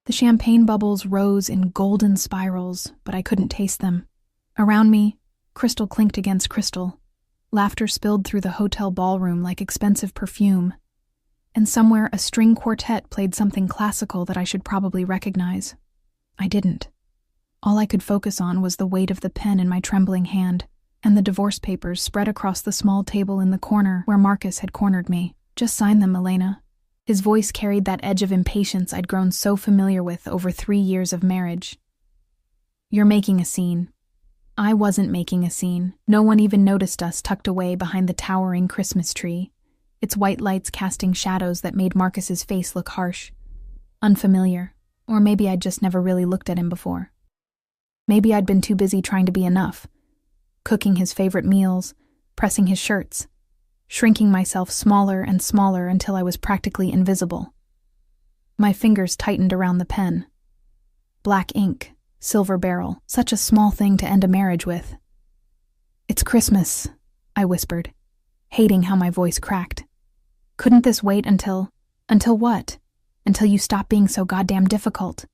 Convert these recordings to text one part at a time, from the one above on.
The champagne bubbles rose in golden spirals, but I couldn't taste them. Around me, crystal clinked against crystal. Laughter spilled through the hotel ballroom like expensive perfume. And somewhere a string quartet played something classical that I should probably recognize. I didn't. All I could focus on was the weight of the pen in my trembling hand, and the divorce papers spread across the small table in the corner where Marcus had cornered me. "Just sign them, Elena." His voice carried that edge of impatience I'd grown so familiar with over 3 years of marriage. "You're making a scene." I wasn't making a scene. No one even noticed us tucked away behind the towering Christmas tree, its white lights casting shadows that made Marcus's face look harsh. Unfamiliar, or maybe I'd just never really looked at him before. Maybe I'd been too busy trying to be enough, cooking his favorite meals, pressing his shirts, shrinking myself smaller and smaller until I was practically invisible. My fingers tightened around the pen. Black ink, silver barrel, such a small thing to end a marriage with. "It's Christmas," I whispered, hating how my voice cracked. "Couldn't this wait until what? Until you stop being so goddamn difficult?"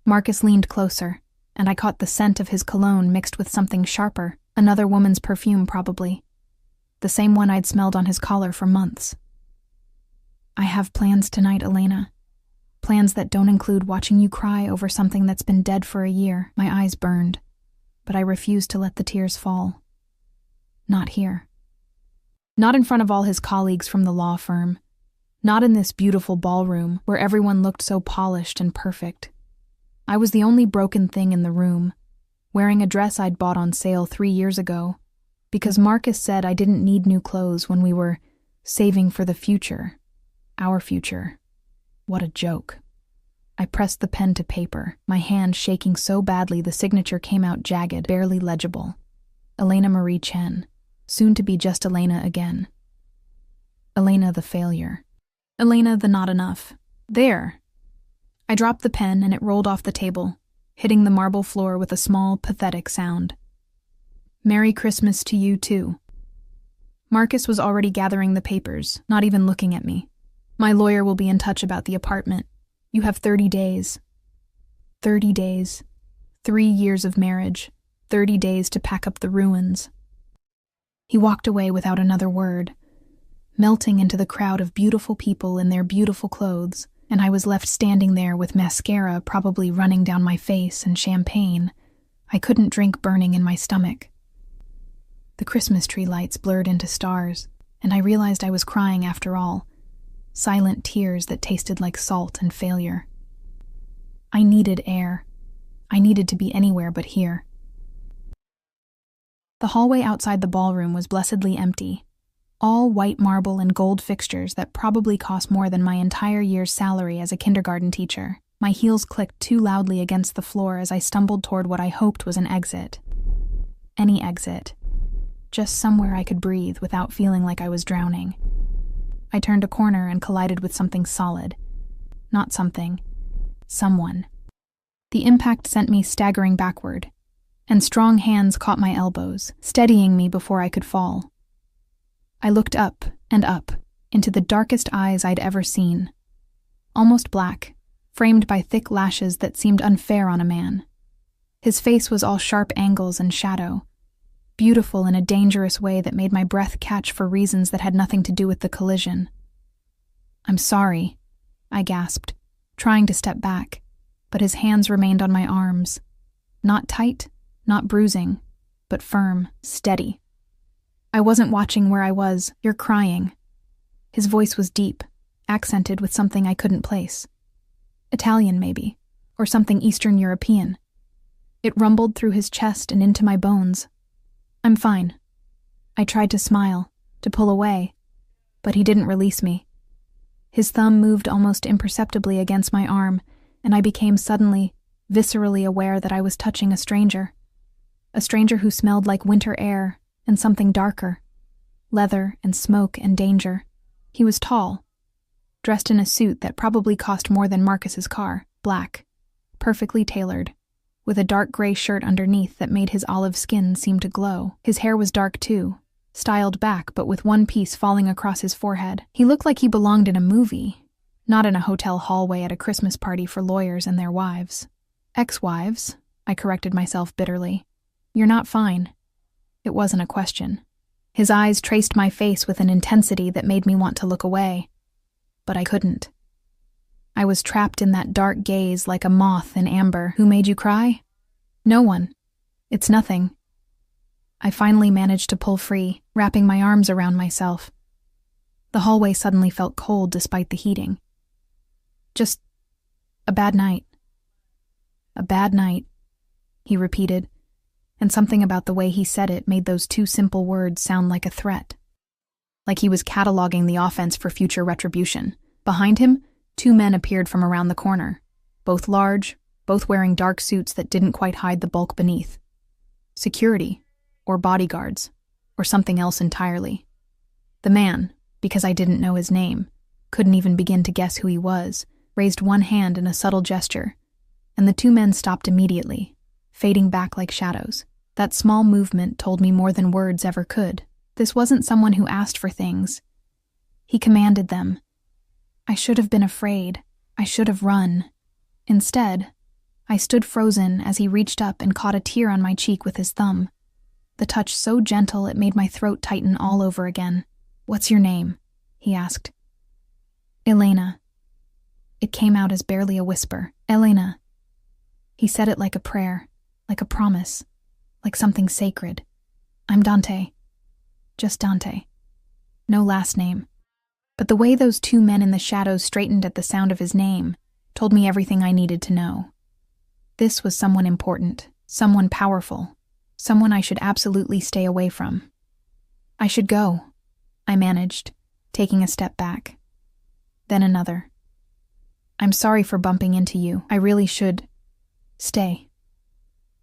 Marcus leaned closer, and I caught the scent of his cologne mixed with something sharper, another woman's perfume probably. The same one I'd smelled on his collar for months. "I have plans tonight, Elena. Plans that don't include watching you cry over something that's been dead for a year." My eyes burned, but I refused to let the tears fall. Not here. Not in front of all his colleagues from the law firm. Not in this beautiful ballroom where everyone looked so polished and perfect. I was the only broken thing in the room, wearing a dress I'd bought on sale 3 years ago, because Marcus said I didn't need new clothes when we were saving for the future. Our future. What a joke. I pressed the pen to paper, my hand shaking so badly the signature came out jagged, barely legible. Elena Marie Chen. Soon to be just Elena again. Elena the failure. Elena the not enough. There. I dropped the pen and it rolled off the table, hitting the marble floor with a small, pathetic sound. "Merry Christmas to you, too." Marcus was already gathering the papers, not even looking at me. "My lawyer will be in touch about the apartment. You have 30 days. 30 days. 3 years of marriage. 30 days to pack up the ruins." He walked away without another word, melting into the crowd of beautiful people in their beautiful clothes, and I was left standing there with mascara probably running down my face and champagne I couldn't drink burning in my stomach. The Christmas tree lights blurred into stars, and I realized I was crying after all. Silent tears that tasted like salt and failure. I needed air. I needed to be anywhere but here. The hallway outside the ballroom was blessedly empty. All white marble and gold fixtures that probably cost more than my entire year's salary as a kindergarten teacher. My heels clicked too loudly against the floor as I stumbled toward what I hoped was an exit. Any exit. Just somewhere I could breathe without feeling like I was drowning. I turned a corner and collided with something solid. Not something. Someone. The impact sent me staggering backward, and strong hands caught my elbows, steadying me before I could fall. I looked up and up, into the darkest eyes I'd ever seen. Almost black, framed by thick lashes that seemed unfair on a man. His face was all sharp angles and shadow, beautiful in a dangerous way that made my breath catch for reasons that had nothing to do with the collision. "I'm sorry," I gasped, trying to step back, but his hands remained on my arms. Not tight, not bruising, but firm, steady. "I wasn't watching where I was. You're crying." His voice was deep, accented with something I couldn't place. Italian, maybe, or something Eastern European. It rumbled through his chest and into my bones. "I'm fine." I tried to smile, to pull away, but he didn't release me. His thumb moved almost imperceptibly against my arm, and I became suddenly, viscerally aware that I was touching a stranger. A stranger who smelled like winter air and something darker. Leather and smoke and danger. He was tall, dressed in a suit that probably cost more than Marcus's car, black, perfectly tailored, with a dark gray shirt underneath that made his olive skin seem to glow. His hair was dark too, styled back but with one piece falling across his forehead. He looked like he belonged in a movie, Not in a hotel hallway at a Christmas party for lawyers and their wives. Ex-wives, I corrected myself bitterly. You're not fine. It wasn't a question. His eyes traced my face with an intensity that made me want to look away. But I couldn't. I was trapped in that dark gaze like a moth in amber. Who made you cry? No one. It's nothing. I finally managed to pull free, wrapping my arms around myself. The hallway suddenly felt cold despite the heating. Just a bad night. A bad night, he repeated, and something about the way he said it made those two simple words sound like a threat. Like he was cataloging the offense for future retribution. Behind him, two men appeared from around the corner, both large, both wearing dark suits that didn't quite hide the bulk beneath. Security, or bodyguards, or something else entirely. The man, because I didn't know his name, couldn't even begin to guess who he was, raised one hand in a subtle gesture, and the two men stopped immediately, fading back like shadows. That small movement told me more than words ever could. This wasn't someone who asked for things. He commanded them. I should have been afraid. I should have run. Instead, I stood frozen as he reached up and caught a tear on my cheek with his thumb. The touch so gentle it made my throat tighten all over again. "What's your name?" he asked. "Elena." It came out as barely a whisper. "Elena." He said it like a prayer, like a promise, like something sacred. "I'm Dante. Just Dante. No last name." But the way those two men in the shadows straightened at the sound of his name told me everything I needed to know. This was someone important, someone powerful, someone I should absolutely stay away from. "I should go," I managed, taking a step back. Then another. "I'm sorry for bumping into you. I really should stay."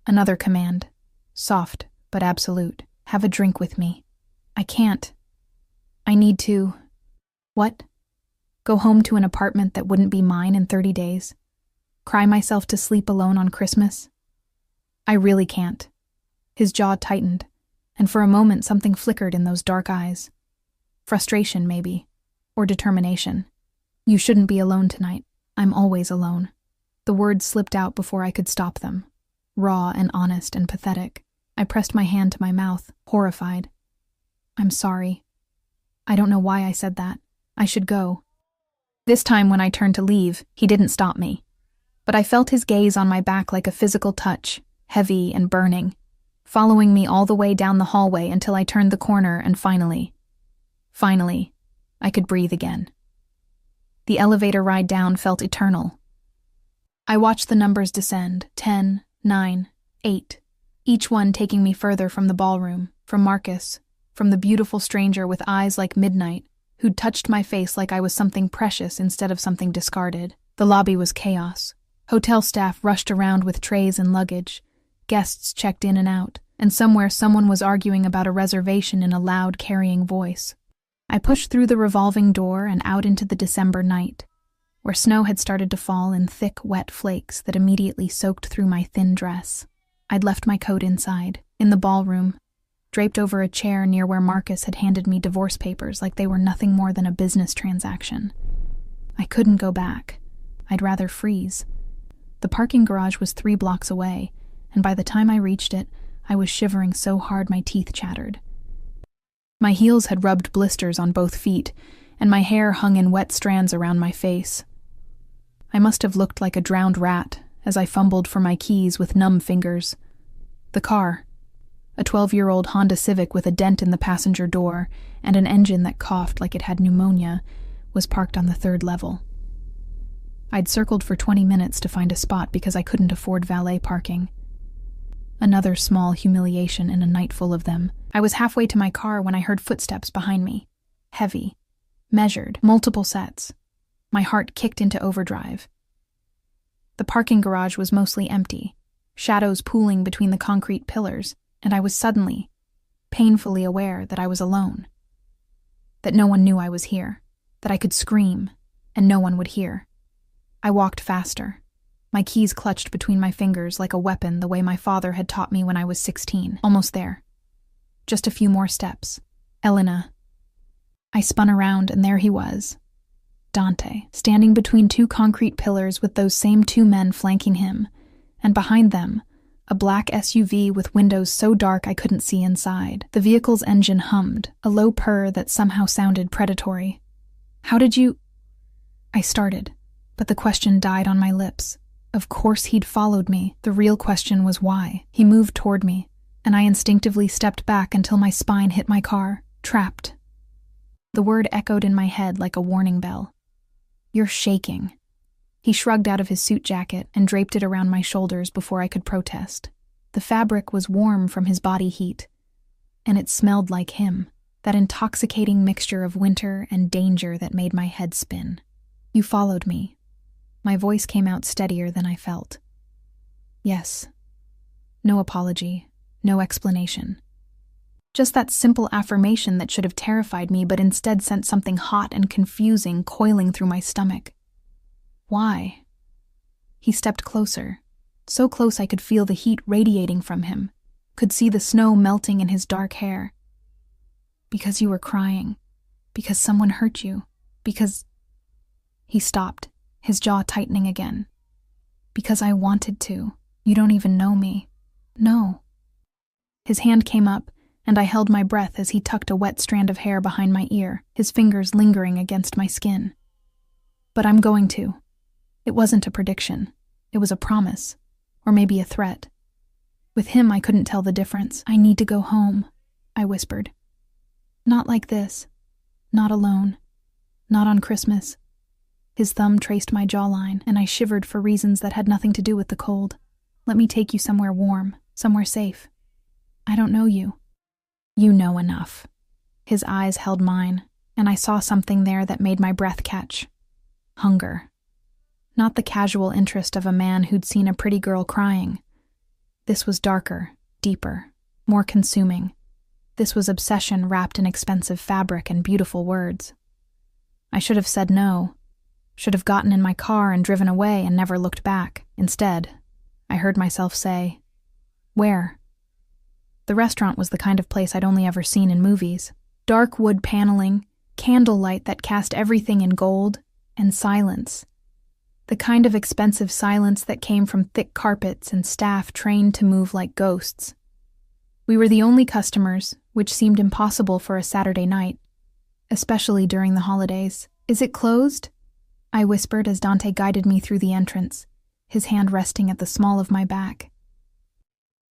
Another command, soft but absolute. "Have a drink with me." "I can't. I need to..." What? Go home to an apartment that wouldn't be mine in 30 days? Cry myself to sleep alone on Christmas? I really can't. His jaw tightened, and for a moment something flickered in those dark eyes. Frustration, maybe, or determination. "You shouldn't be alone tonight. I'm always alone." The words slipped out before I could stop them, raw and honest and pathetic. I pressed my hand to my mouth, horrified. "I'm sorry. I don't know why I said that. I should go." This time when I turned to leave, he didn't stop me. But I felt his gaze on my back like a physical touch, heavy and burning, following me all the way down the hallway until I turned the corner and finally, I could breathe again. The elevator ride down felt eternal. I watched the numbers descend, 10, 9, 8, each one taking me further from the ballroom, from Marcus, from the beautiful stranger with eyes like midnight, who'd touched my face like I was something precious instead of something discarded. The lobby was chaos. Hotel staff rushed around with trays and luggage. Guests checked in and out, and somewhere someone was arguing about a reservation in a loud, carrying voice. I pushed through the revolving door and out into the December night, where snow had started to fall in thick, wet flakes that immediately soaked through my thin dress. I'd left my coat inside, in the ballroom, draped over a chair near where Marcus had handed me divorce papers like they were nothing more than a business transaction. I couldn't go back. I'd rather freeze. The parking garage was 3 blocks away, and by the time I reached it, I was shivering so hard my teeth chattered. My heels had rubbed blisters on both feet, and my hair hung in wet strands around my face. I must have looked like a drowned rat as I fumbled for my keys with numb fingers. The car, a 12-year-old Honda Civic with a dent in the passenger door and an engine that coughed like it had pneumonia, was parked on the 3rd level. I'd circled for 20 minutes to find a spot because I couldn't afford valet parking. Another small humiliation in a night full of them. I was halfway to my car when I heard footsteps behind me. Heavy, measured, multiple sets. My heart kicked into overdrive. The parking garage was mostly empty, shadows pooling between the concrete pillars, and I was suddenly, painfully aware that I was alone. That no one knew I was here. That I could scream, and no one would hear. I walked faster, my keys clutched between my fingers like a weapon the way my father had taught me when I was 16. Almost there. Just a few more steps. "Elena." I spun around, and there he was. Dante, standing between two concrete pillars with those same two men flanking him, and behind them, a black SUV with windows so dark I couldn't see inside. The vehicle's engine hummed, a low purr that somehow sounded predatory. "How did you—" I started, but the question died on my lips. Of course he'd followed me. The real question was why. He moved toward me, and I instinctively stepped back until my spine hit my car. Trapped. The word echoed in my head like a warning bell. "You're shaking." He shrugged out of his suit jacket and draped it around my shoulders before I could protest. The fabric was warm from his body heat, and it smelled like him, that intoxicating mixture of winter and danger that made my head spin. "You followed me." My voice came out steadier than I felt. "Yes." No apology, no explanation. Just that simple affirmation that should have terrified me but instead sent something hot and confusing coiling through my stomach. Why? He stepped closer, so close I could feel the heat radiating from him, could see the snow melting in his dark hair. "Because you were crying. Because someone hurt you. Because—" He stopped, his jaw tightening again. "Because I wanted to. You don't even know me." "No." His hand came up, and I held my breath as he tucked a wet strand of hair behind my ear, his fingers lingering against my skin. "But I'm going to." It wasn't a prediction. It was a promise. Or maybe a threat. With him, I couldn't tell the difference. "I need to go home," I whispered. "Not like this. Not alone. Not on Christmas." His thumb traced my jawline, and I shivered for reasons that had nothing to do with the cold. "Let me take you somewhere warm, somewhere safe." "I don't know you." "You know enough." His eyes held mine, and I saw something there that made my breath catch. Hunger. Not the casual interest of a man who'd seen a pretty girl crying. This was darker, deeper, more consuming. This was obsession wrapped in expensive fabric and beautiful words. I should have said no. Should have gotten in my car and driven away and never looked back. Instead, I heard myself say, "Where?" The restaurant was the kind of place I'd only ever seen in movies. Dark wood paneling, candlelight that cast everything in gold, and silence. The kind of expensive silence that came from thick carpets and staff trained to move like ghosts. We were the only customers, which seemed impossible for a Saturday night, especially during the holidays. "Is it closed?" I whispered as Dante guided me through the entrance, his hand resting at the small of my back.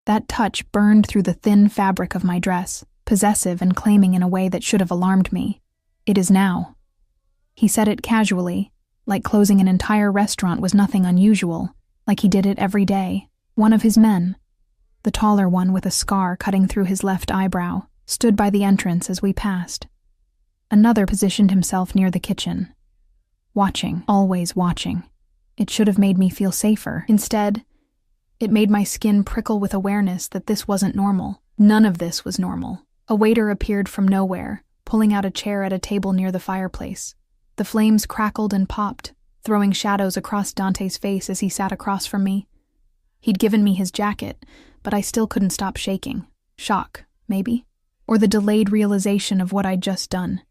That touch burned through the thin fabric of my dress, possessive and claiming in a way that should have alarmed me. "It is now." He said it casually, like closing an entire restaurant was nothing unusual, like he did it every day. One of his men, the taller one with a scar cutting through his left eyebrow, stood by the entrance as we passed. Another positioned himself near the kitchen. Watching, always watching. It should have made me feel safer. Instead, it made my skin prickle with awareness that this wasn't normal. None of this was normal. A waiter appeared from nowhere, pulling out a chair at a table near the fireplace. The flames crackled and popped, throwing shadows across Dante's face as he sat across from me. He'd given me his jacket, but I still couldn't stop shaking. Shock, maybe? Or the delayed realization of what I'd just done.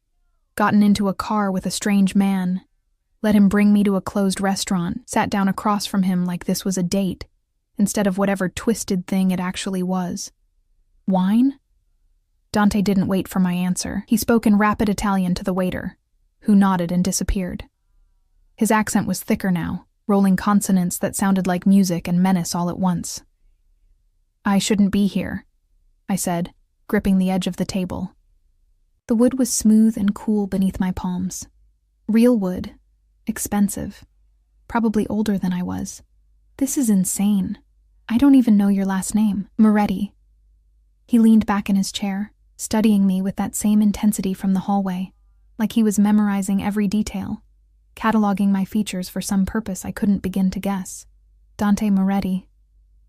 Gotten into a car with a strange man, let him bring me to a closed restaurant, sat down across from him like this was a date, instead of whatever twisted thing it actually was. Wine? Dante didn't wait for my answer. He spoke in rapid Italian to the waiter, who nodded and disappeared. His accent was thicker now, rolling consonants that sounded like music and menace all at once. "I shouldn't be here," I said, gripping the edge of the table. The wood was smooth and cool beneath my palms. Real wood, expensive, probably older than I was. "This is insane. I don't even know your last name." "Moretti." He leaned back in his chair, studying me with that same intensity from the hallway, like he was memorizing every detail, cataloging my features for some purpose I couldn't begin to guess. Dante Moretti.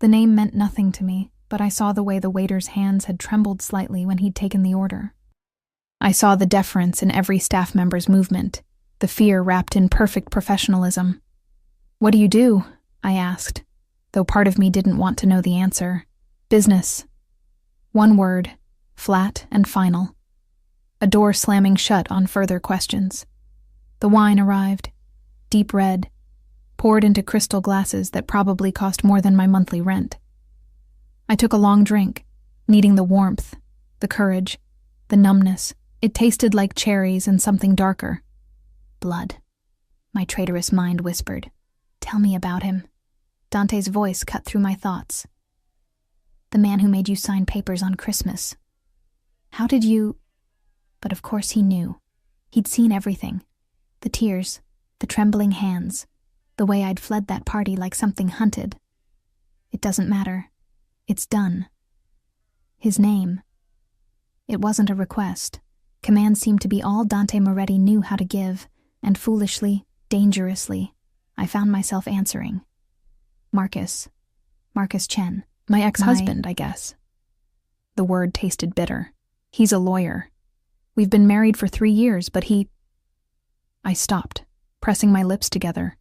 The name meant nothing to me, but I saw the way the waiter's hands had trembled slightly when he'd taken the order. I saw the deference in every staff member's movement, the fear wrapped in perfect professionalism. "What do you do?" I asked, though part of me didn't want to know the answer. "Business." One word, flat and final. A door slamming shut on further questions. The wine arrived, deep red, poured into crystal glasses that probably cost more than my monthly rent. I took a long drink, needing the warmth, the courage, the numbness. It tasted like cherries and something darker. Blood. My traitorous mind whispered. Tell me about him. Dante's voice cut through my thoughts. The man who made you sign papers on Christmas. How did you... But of course he knew. He'd seen everything. The tears, the trembling hands, the way I'd fled that party like something hunted. It doesn't matter. It's done. His name. It wasn't a request. Commands seemed to be all Dante Moretti knew how to give, and foolishly, dangerously, I found myself answering. Marcus. Marcus Chen. My ex-husband, I guess. The word tasted bitter. He's a lawyer. We've been married for 3 years, but he... I stopped, pressing my lips together.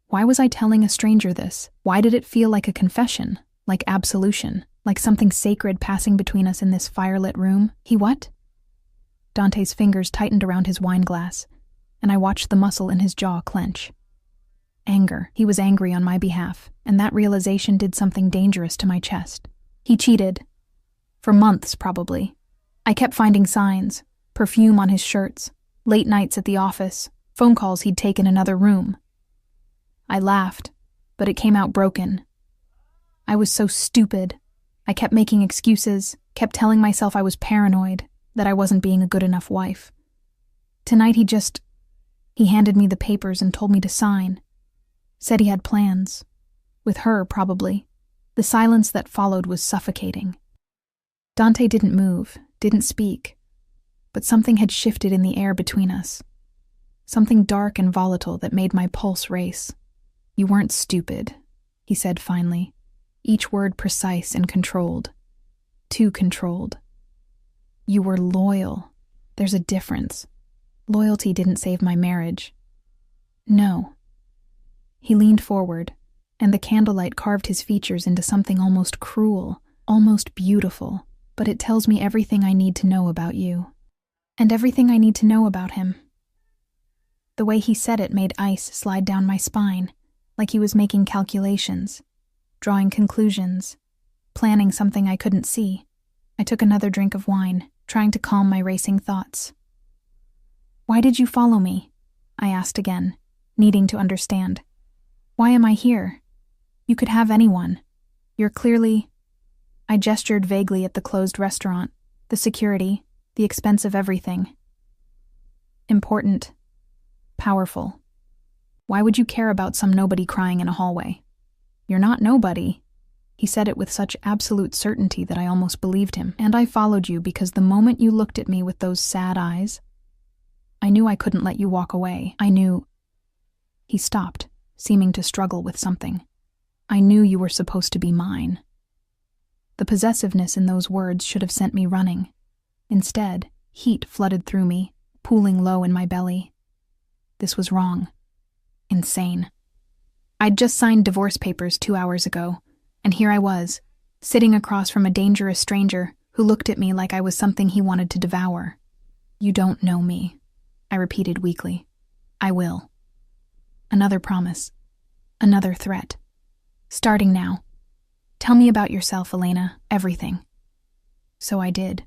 Why was I telling a stranger this? Why did it feel like a confession, like absolution, like something sacred passing between us in this firelit room? He what? Dante's fingers tightened around his wine glass, and I watched the muscle in his jaw clench. Anger. He was angry on my behalf, and that realization did something dangerous to my chest. He cheated. For months, probably. I kept finding signs, perfume on his shirts, late nights at the office, phone calls he'd taken another room. I laughed, but it came out broken. I was so stupid. I kept making excuses, kept telling myself I was paranoid, that I wasn't being a good enough wife. Tonight he handed me the papers and told me to sign. Said he had plans. With her, probably. The silence that followed was suffocating. Dante didn't move, didn't speak, but something had shifted in the air between us. Something dark and volatile that made my pulse race. You weren't stupid, he said finally, each word precise and controlled. Too controlled. You were loyal. There's a difference. Loyalty didn't save my marriage. No. He leaned forward, and the candlelight carved his features into something almost cruel, almost beautiful, but it tells me everything I need to know about you. And everything I need to know about him. The way he said it made ice slide down my spine, like he was making calculations, drawing conclusions, planning something I couldn't see. I took another drink of wine, trying to calm my racing thoughts. Why did you follow me? I asked again, needing to understand. Why am I here? You could have anyone. You're clearly... I gestured vaguely at the closed restaurant, the security, the expense of everything. Important. Powerful. Why would you care about some nobody crying in a hallway? You're not nobody. He said it with such absolute certainty that I almost believed him. And I followed you because the moment you looked at me with those sad eyes, I knew I couldn't let you walk away. I knew... He stopped, seeming to struggle with something. I knew you were supposed to be mine. The possessiveness in those words should have sent me running. Instead, heat flooded through me, pooling low in my belly. This was wrong. Insane. I'd just signed divorce papers 2 hours ago, and here I was, sitting across from a dangerous stranger who looked at me like I was something he wanted to devour. You don't know me, I repeated weakly. I will. Another promise. Another threat. Starting now. Tell me about yourself, Elena, everything. So I did.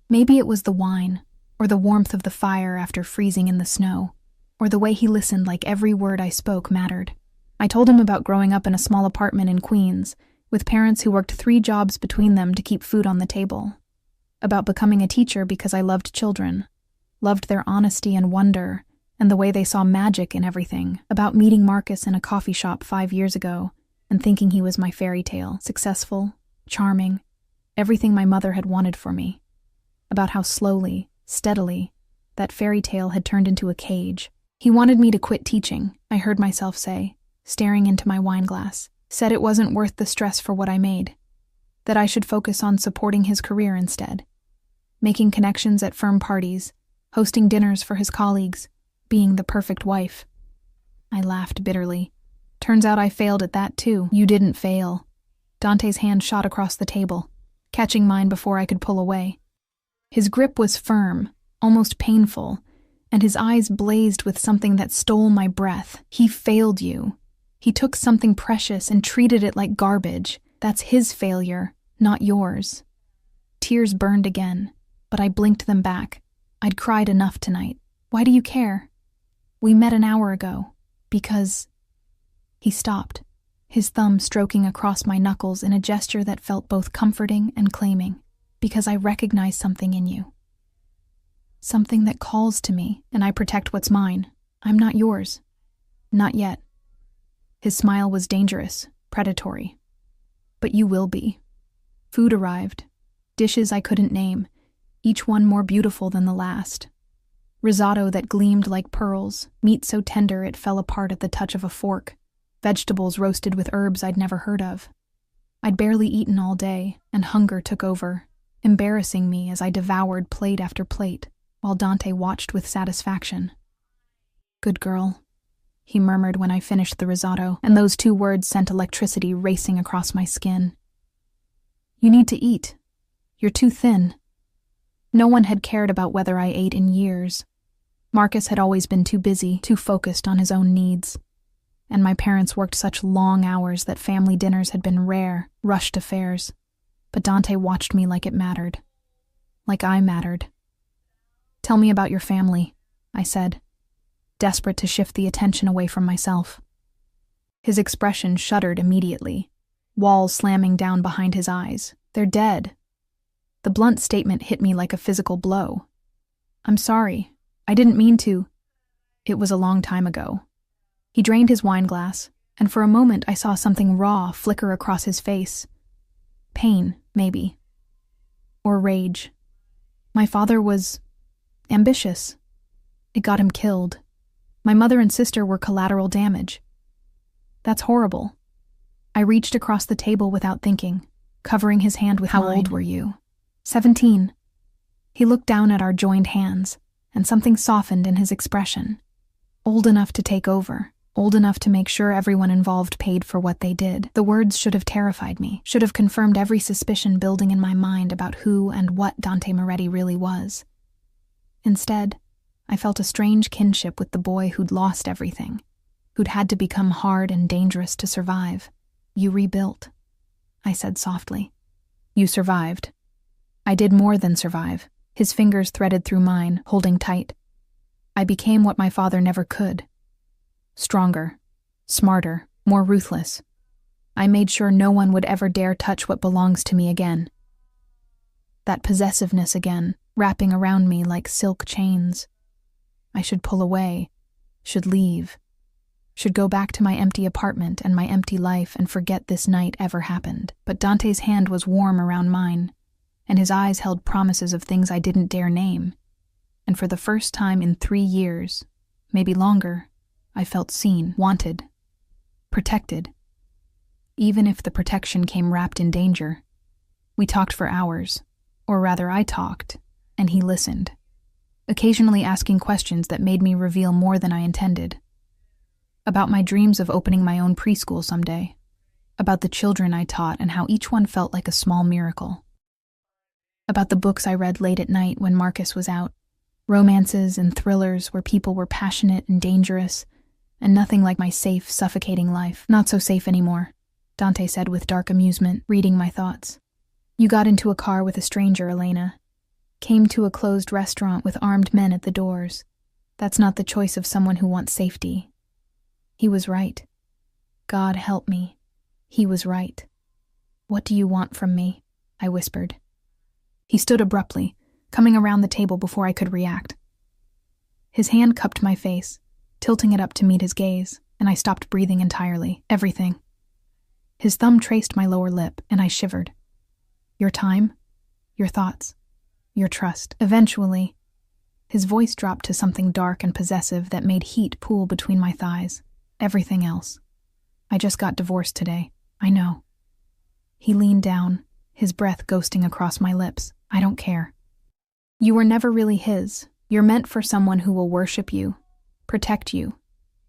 Maybe it was the wine, or the warmth of the fire after freezing in the snow, or the way he listened like every word I spoke mattered. I told him about growing up in a small apartment in Queens, with parents who worked 3 jobs between them to keep food on the table. About becoming a teacher because I loved children, loved their honesty and wonder, and the way they saw magic in everything. About meeting Marcus in a coffee shop 5 years ago, and thinking he was my fairy tale, successful, charming, everything my mother had wanted for me. About how slowly, steadily, that fairy tale had turned into a cage. He wanted me to quit teaching, I heard myself say, staring into my wine glass. Said it wasn't worth the stress for what I made. That I should focus on supporting his career instead. Making connections at firm parties, hosting dinners for his colleagues, being the perfect wife. I laughed bitterly. Turns out I failed at that too. You didn't fail. Dante's hand shot across the table, catching mine before I could pull away. His grip was firm, almost painful, and his eyes blazed with something that stole my breath. He failed you. He took something precious and treated it like garbage. That's his failure, not yours. Tears burned again, but I blinked them back. I'd cried enough tonight. Why do you care? We met an hour ago. Because... He stopped, his thumb stroking across my knuckles in a gesture that felt both comforting and claiming. Because I recognize something in you. Something that calls to me, and I protect what's mine. I'm not yours. Not yet. His smile was dangerous, predatory. But you will be. Food arrived. Dishes I couldn't name, each one more beautiful than the last. Risotto that gleamed like pearls, meat so tender it fell apart at the touch of a fork, vegetables roasted with herbs I'd never heard of. I'd barely eaten all day, and hunger took over, embarrassing me as I devoured plate after plate, while Dante watched with satisfaction. Good girl, he murmured when I finished the risotto, and those 2 words sent electricity racing across my skin. You need to eat. You're too thin. No one had cared about whether I ate in years. Marcus had always been too busy, too focused on his own needs. And my parents worked such long hours that family dinners had been rare, rushed affairs. But Dante watched me like it mattered. Like I mattered. Tell me about your family, I said, desperate to shift the attention away from myself. His expression shuddered immediately, walls slamming down behind his eyes. They're dead. The blunt statement hit me like a physical blow. I'm sorry. I didn't mean to. It was a long time ago. He drained his wine glass, and for a moment I saw something raw flicker across his face. Pain, maybe. Or rage. My father was ambitious. It got him killed. My mother and sister were collateral damage. That's horrible. I reached across the table without thinking, covering his hand with mine. How old were you? 17. He looked down at our joined hands, and something softened in his expression. Old enough to take over. Old enough to make sure everyone involved paid for what they did. The words should have terrified me, should have confirmed every suspicion building in my mind about who and what Dante Moretti really was. Instead, I felt a strange kinship with the boy who'd lost everything, who'd had to become hard and dangerous to survive. You rebuilt, I said softly. You survived. I did more than survive. His fingers threaded through mine, holding tight. I became what my father never could. Stronger, smarter, more ruthless. I made sure no one would ever dare touch what belongs to me again. That possessiveness again, wrapping around me like silk chains. I should pull away, should leave, should go back to my empty apartment and my empty life and forget this night ever happened. But Dante's hand was warm around mine, and his eyes held promises of things I didn't dare name. And for the first time in 3 years, maybe longer, I felt seen, wanted, protected. Even if the protection came wrapped in danger. We talked for hours, or rather I talked, and he listened, occasionally asking questions that made me reveal more than I intended. About my dreams of opening my own preschool someday, about the children I taught and how each one felt like a small miracle. About the books I read late at night when Marcus was out, romances and thrillers where people were passionate and dangerous, and nothing like my safe, suffocating life. Not so safe anymore, Dante said with dark amusement, reading my thoughts. You got into a car with a stranger, Elena. Came to a closed restaurant with armed men at the doors. That's not the choice of someone who wants safety. He was right. God help me. He was right. What do you want from me? I whispered. He stood abruptly, coming around the table before I could react. His hand cupped my face, tilting it up to meet his gaze, and I stopped breathing entirely. Everything. His thumb traced my lower lip, and I shivered. Your time? Your thoughts? Your trust? Eventually, his voice dropped to something dark and possessive that made heat pool between my thighs. Everything else. I just got divorced today. I know. He leaned down, his breath ghosting across my lips. I don't care. You were never really his. You're meant for someone who will worship you, protect you,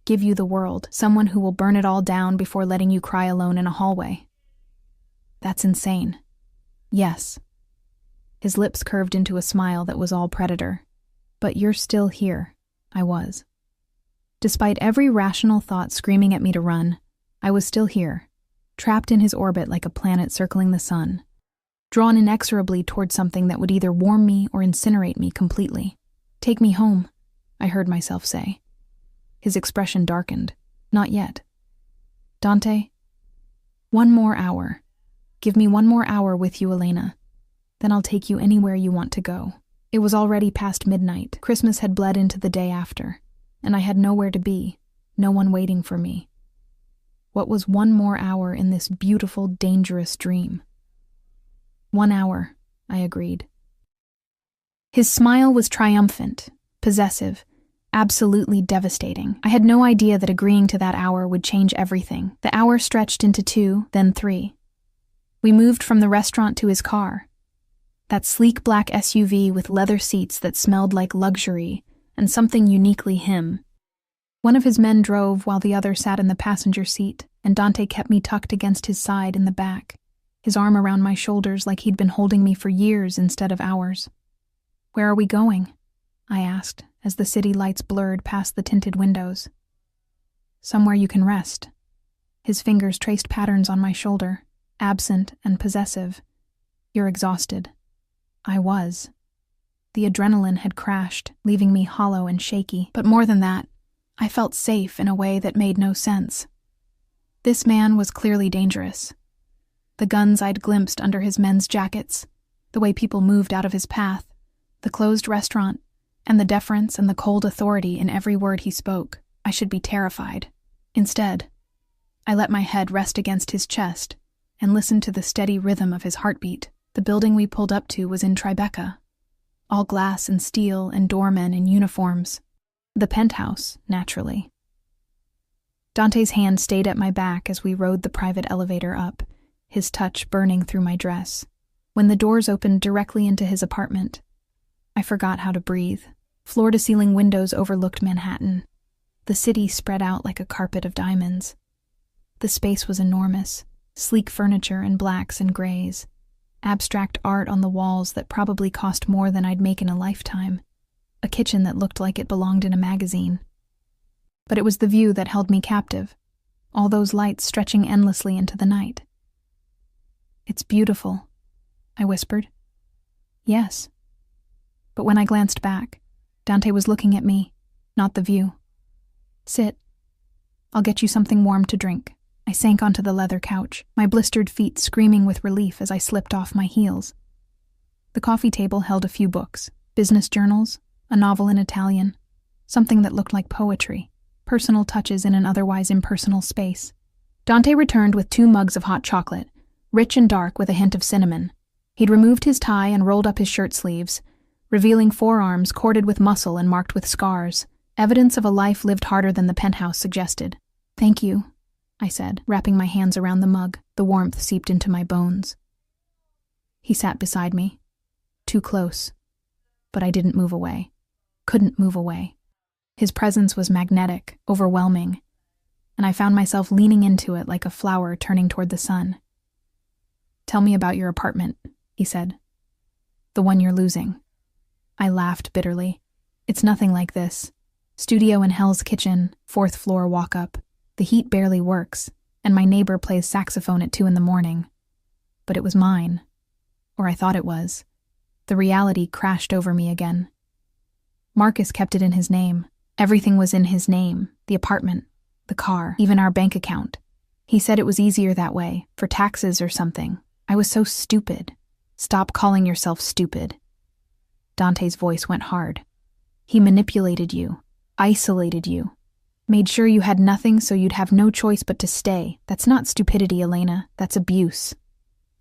give you the world, someone who will burn it all down before letting you cry alone in a hallway. That's insane. Yes. His lips curved into a smile that was all predator. But you're still here. I was. Despite every rational thought screaming at me to run, I was still here, trapped in his orbit like a planet circling the sun, drawn inexorably toward something that would either warm me or incinerate me completely. "Take me home," I heard myself say. His expression darkened. "Not yet." "Dante, one more hour. Give me one more hour with you, Elena. Then I'll take you anywhere you want to go." It was already past midnight. Christmas had bled into the day after, and I had nowhere to be, no one waiting for me. What was one more hour in this beautiful, dangerous dream? 1 hour, I agreed. His smile was triumphant, possessive, absolutely devastating. I had no idea that agreeing to that hour would change everything. The hour stretched into 2, then 3. We moved from the restaurant to his car. That sleek black SUV with leather seats that smelled like luxury and something uniquely him. One of his men drove while the other sat in the passenger seat, and Dante kept me tucked against his side in the back, his arm around my shoulders like he'd been holding me for years instead of hours. "Where are we going?" I asked, as the city lights blurred past the tinted windows. "Somewhere you can rest." His fingers traced patterns on my shoulder, absent and possessive. "You're exhausted." I was. The adrenaline had crashed, leaving me hollow and shaky. But more than that, I felt safe in a way that made no sense. This man was clearly dangerous. The guns I'd glimpsed under his men's jackets, the way people moved out of his path, the closed restaurant, and the deference and the cold authority in every word he spoke. I should be terrified. Instead, I let my head rest against his chest and listened to the steady rhythm of his heartbeat. The building we pulled up to was in Tribeca, all glass and steel and doormen in uniforms. The penthouse, naturally. Dante's hand stayed at my back as we rode the private elevator up, his touch burning through my dress. When the doors opened directly into his apartment, I forgot how to breathe. Floor-to-ceiling windows overlooked Manhattan. The city spread out like a carpet of diamonds. The space was enormous, sleek furniture in blacks and grays, abstract art on the walls that probably cost more than I'd make in a lifetime, a kitchen that looked like it belonged in a magazine. But it was the view that held me captive, all those lights stretching endlessly into the night. "It's beautiful," I whispered. "Yes." But when I glanced back, Dante was looking at me, not the view. "Sit. I'll get you something warm to drink." I sank onto the leather couch, my blistered feet screaming with relief as I slipped off my heels. The coffee table held a few books, business journals, a novel in Italian, something that looked like poetry, personal touches in an otherwise impersonal space. Dante returned with 2 mugs of hot chocolate, rich and dark with a hint of cinnamon. He'd removed his tie and rolled up his shirt sleeves, revealing forearms corded with muscle and marked with scars, evidence of a life lived harder than the penthouse suggested. "Thank you," I said, wrapping my hands around the mug. The warmth seeped into my bones. He sat beside me, too close, but I didn't move away. Couldn't move away. His presence was magnetic, overwhelming, and I found myself leaning into it like a flower turning toward the sun. "Tell me about your apartment," he said. "The one you're losing." I laughed bitterly. "It's nothing like this. Studio in Hell's Kitchen, 4th floor walk-up. The heat barely works, and my neighbor plays saxophone at 2 a.m. But it was mine. Or I thought it was. The reality crashed over me again. Marcus kept it in his name. Everything was in his name. The apartment, the car, even our bank account. He said it was easier that way, for taxes or something. I was so stupid. Stop calling yourself stupid. Dante's voice went hard. He manipulated you, isolated you, made sure you had nothing so you'd have no choice but to stay. That's not stupidity, Elena. That's abuse.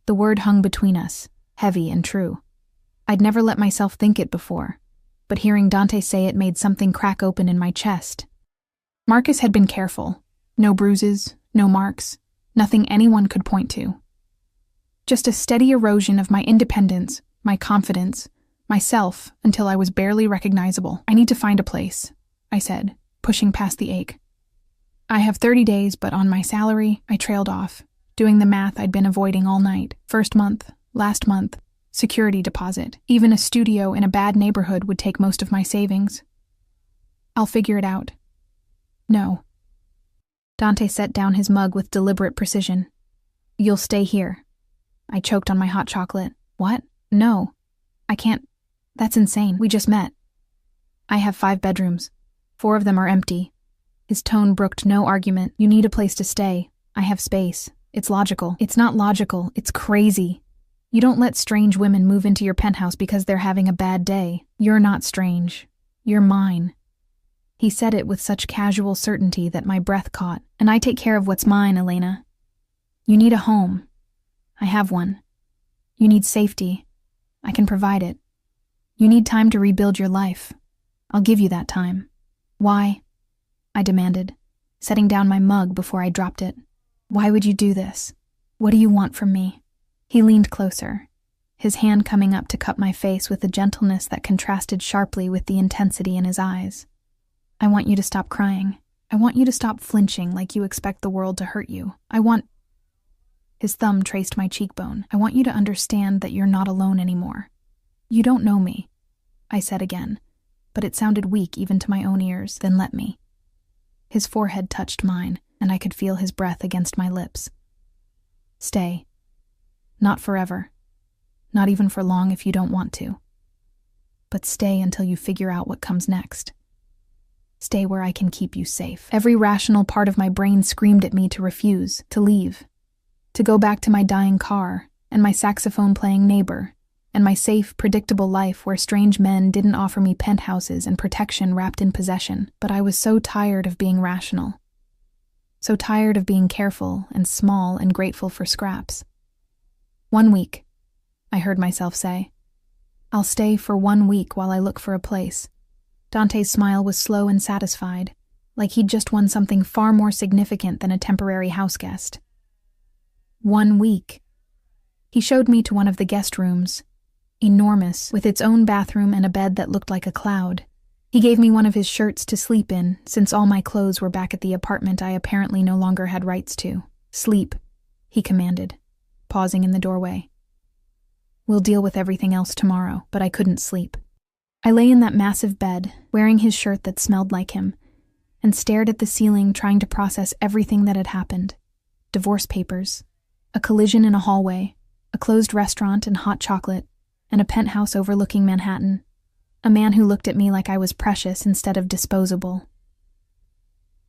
The word hung between us, heavy and true. I'd never let myself think it before, but hearing Dante say it made something crack open in my chest. Marcus had been careful. No bruises, no marks, nothing anyone could point to. Just a steady erosion of my independence, my confidence, myself, until I was barely recognizable. "I need to find a place," I said, pushing past the ache. "I have 30 days, but on my salary, I trailed off, doing the math I'd been avoiding all night. First month, last month, security deposit. Even a studio in a bad neighborhood would take most of my savings." I'll figure it out. No. Dante set down his mug with deliberate precision. You'll stay here. I choked on my hot chocolate. What? No. I can't. That's insane. We just met. I have 5 bedrooms. 4 of them are empty. His tone brooked no argument. You need a place to stay. I have space. It's logical. It's not logical. It's crazy. You don't let strange women move into your penthouse because they're having a bad day. You're not strange. You're mine. He said it with such casual certainty that my breath caught. And I take care of what's mine, Elena. You need a home. I have one. You need safety. I can provide it. You need time to rebuild your life. I'll give you that time. Why? I demanded, setting down my mug before I dropped it. Why would you do this? What do you want from me? He leaned closer, his hand coming up to cup my face with a gentleness that contrasted sharply with the intensity in his eyes. I want you to stop crying. I want you to stop flinching like you expect the world to hurt you. His thumb traced my cheekbone. I want you to understand that you're not alone anymore. You don't know me, I said again, but it sounded weak even to my own ears. Then let me. His forehead touched mine, and I could feel his breath against my lips. Stay. Not forever. Not even for long if you don't want to. But stay until you figure out what comes next. Stay where I can keep you safe. Every rational part of my brain screamed at me to refuse, to leave, to go back to my dying car, and my saxophone-playing neighbor, and my safe, predictable life where strange men didn't offer me penthouses and protection wrapped in possession. But I was so tired of being rational. So tired of being careful and small and grateful for scraps. 1 week, I heard myself say. I'll stay for 1 week while I look for a place. Dante's smile was slow and satisfied, like he'd just won something far more significant than a temporary houseguest. 1 week. He showed me to one of the guest rooms, enormous, with its own bathroom and a bed that looked like a cloud. He gave me one of his shirts to sleep in, since all my clothes were back at the apartment I apparently no longer had rights to. Sleep, he commanded, pausing in the doorway. We'll deal with everything else tomorrow, but I couldn't sleep. I lay in that massive bed, wearing his shirt that smelled like him, and stared at the ceiling trying to process everything that had happened. Divorce papers, a collision in a hallway, a closed restaurant and hot chocolate, and a penthouse overlooking Manhattan. A man who looked at me like I was precious instead of disposable.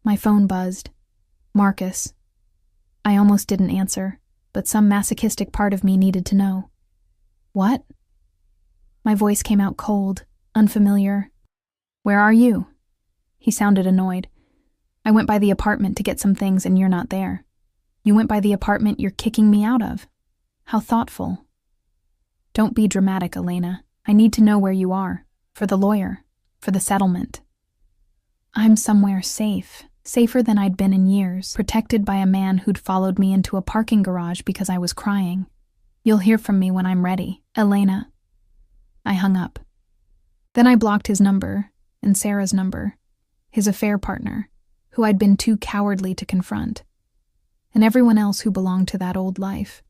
My phone buzzed. Marcus. I almost didn't answer, but some masochistic part of me needed to know. What? My voice came out cold, unfamiliar. Where are you? He sounded annoyed. I went by the apartment to get some things and you're not there. You went by the apartment you're kicking me out of. How thoughtful. Don't be dramatic, Elena. I need to know where you are. For the lawyer. For the settlement. I'm somewhere safe. Safer than I'd been in years. Protected by a man who'd followed me into a parking garage because I was crying. You'll hear from me when I'm ready. Elena. I hung up. Then I blocked his number, and Sarah's number, his affair partner, who I'd been too cowardly to confront, and everyone else who belonged to that old life.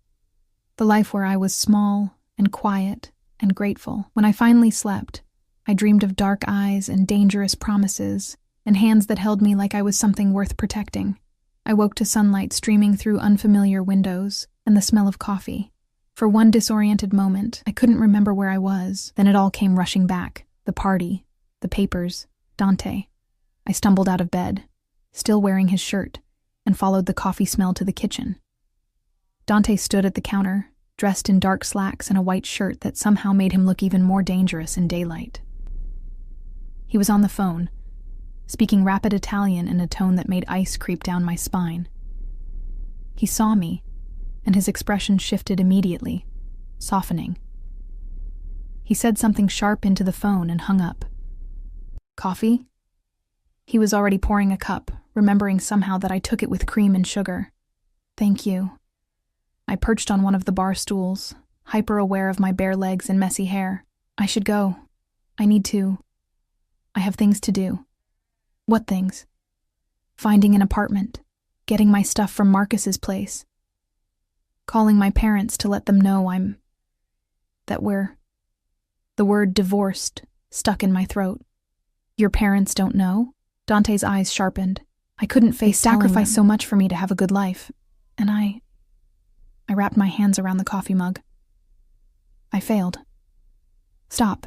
The life where I was small and quiet and grateful. When I finally slept, I dreamed of dark eyes and dangerous promises, and hands that held me like I was something worth protecting. I woke to sunlight streaming through unfamiliar windows and the smell of coffee. For one disoriented moment, I couldn't remember where I was. Then it all came rushing back. The party, the papers, Dante. I stumbled out of bed, still wearing his shirt, and followed the coffee smell to the kitchen. Dante stood at the counter, dressed in dark slacks and a white shirt that somehow made him look even more dangerous in daylight. He was on the phone, speaking rapid Italian in a tone that made ice creep down my spine. He saw me, and his expression shifted immediately, softening. He said something sharp into the phone and hung up. Coffee? He was already pouring a cup, remembering somehow that I took it with cream and sugar. Thank you. I perched on one of the bar stools, hyper-aware of my bare legs and messy hair. I should go. I need to. I have things to do. What things? Finding an apartment, getting my stuff from Marcus's place, calling my parents to let them know that we're... The word divorced stuck in my throat. Your parents don't know? Dante's eyes sharpened. I couldn't face sacrifice so much for me to have a good life. And I wrapped my hands around the coffee mug. I failed. Stop.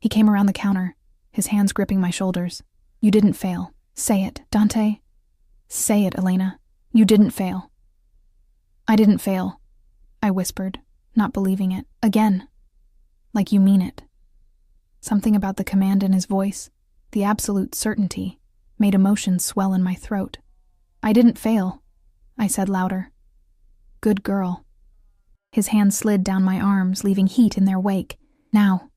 He came around the counter, his hands gripping my shoulders. You didn't fail. Say it, Dante. Say it, Elena. You didn't fail. I didn't fail, I whispered, not believing it. Again. Like you mean it. Something about the command in his voice, the absolute certainty, made emotions swell in my throat. I didn't fail, I said louder. Good girl. His hand slid down my arms, leaving heat in their wake. Now,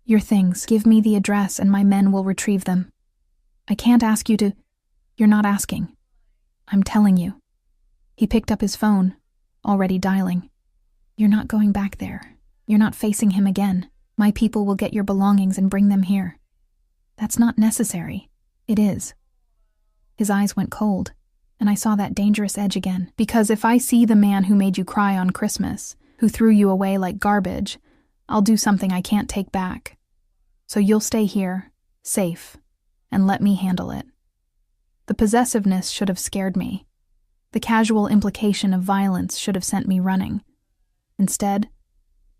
your things. Give me the address and my men will retrieve them. I can't ask you to... You're not asking. I'm telling you. He picked up his phone, already dialing. You're not going back there. You're not facing him again. My people will get your belongings and bring them here. That's not necessary. It is. His eyes went cold, and I saw that dangerous edge again. Because if I see the man who made you cry on Christmas, who threw you away like garbage, I'll do something I can't take back. So you'll stay here, safe, and let me handle it. The possessiveness should have scared me. The casual implication of violence should have sent me running. Instead,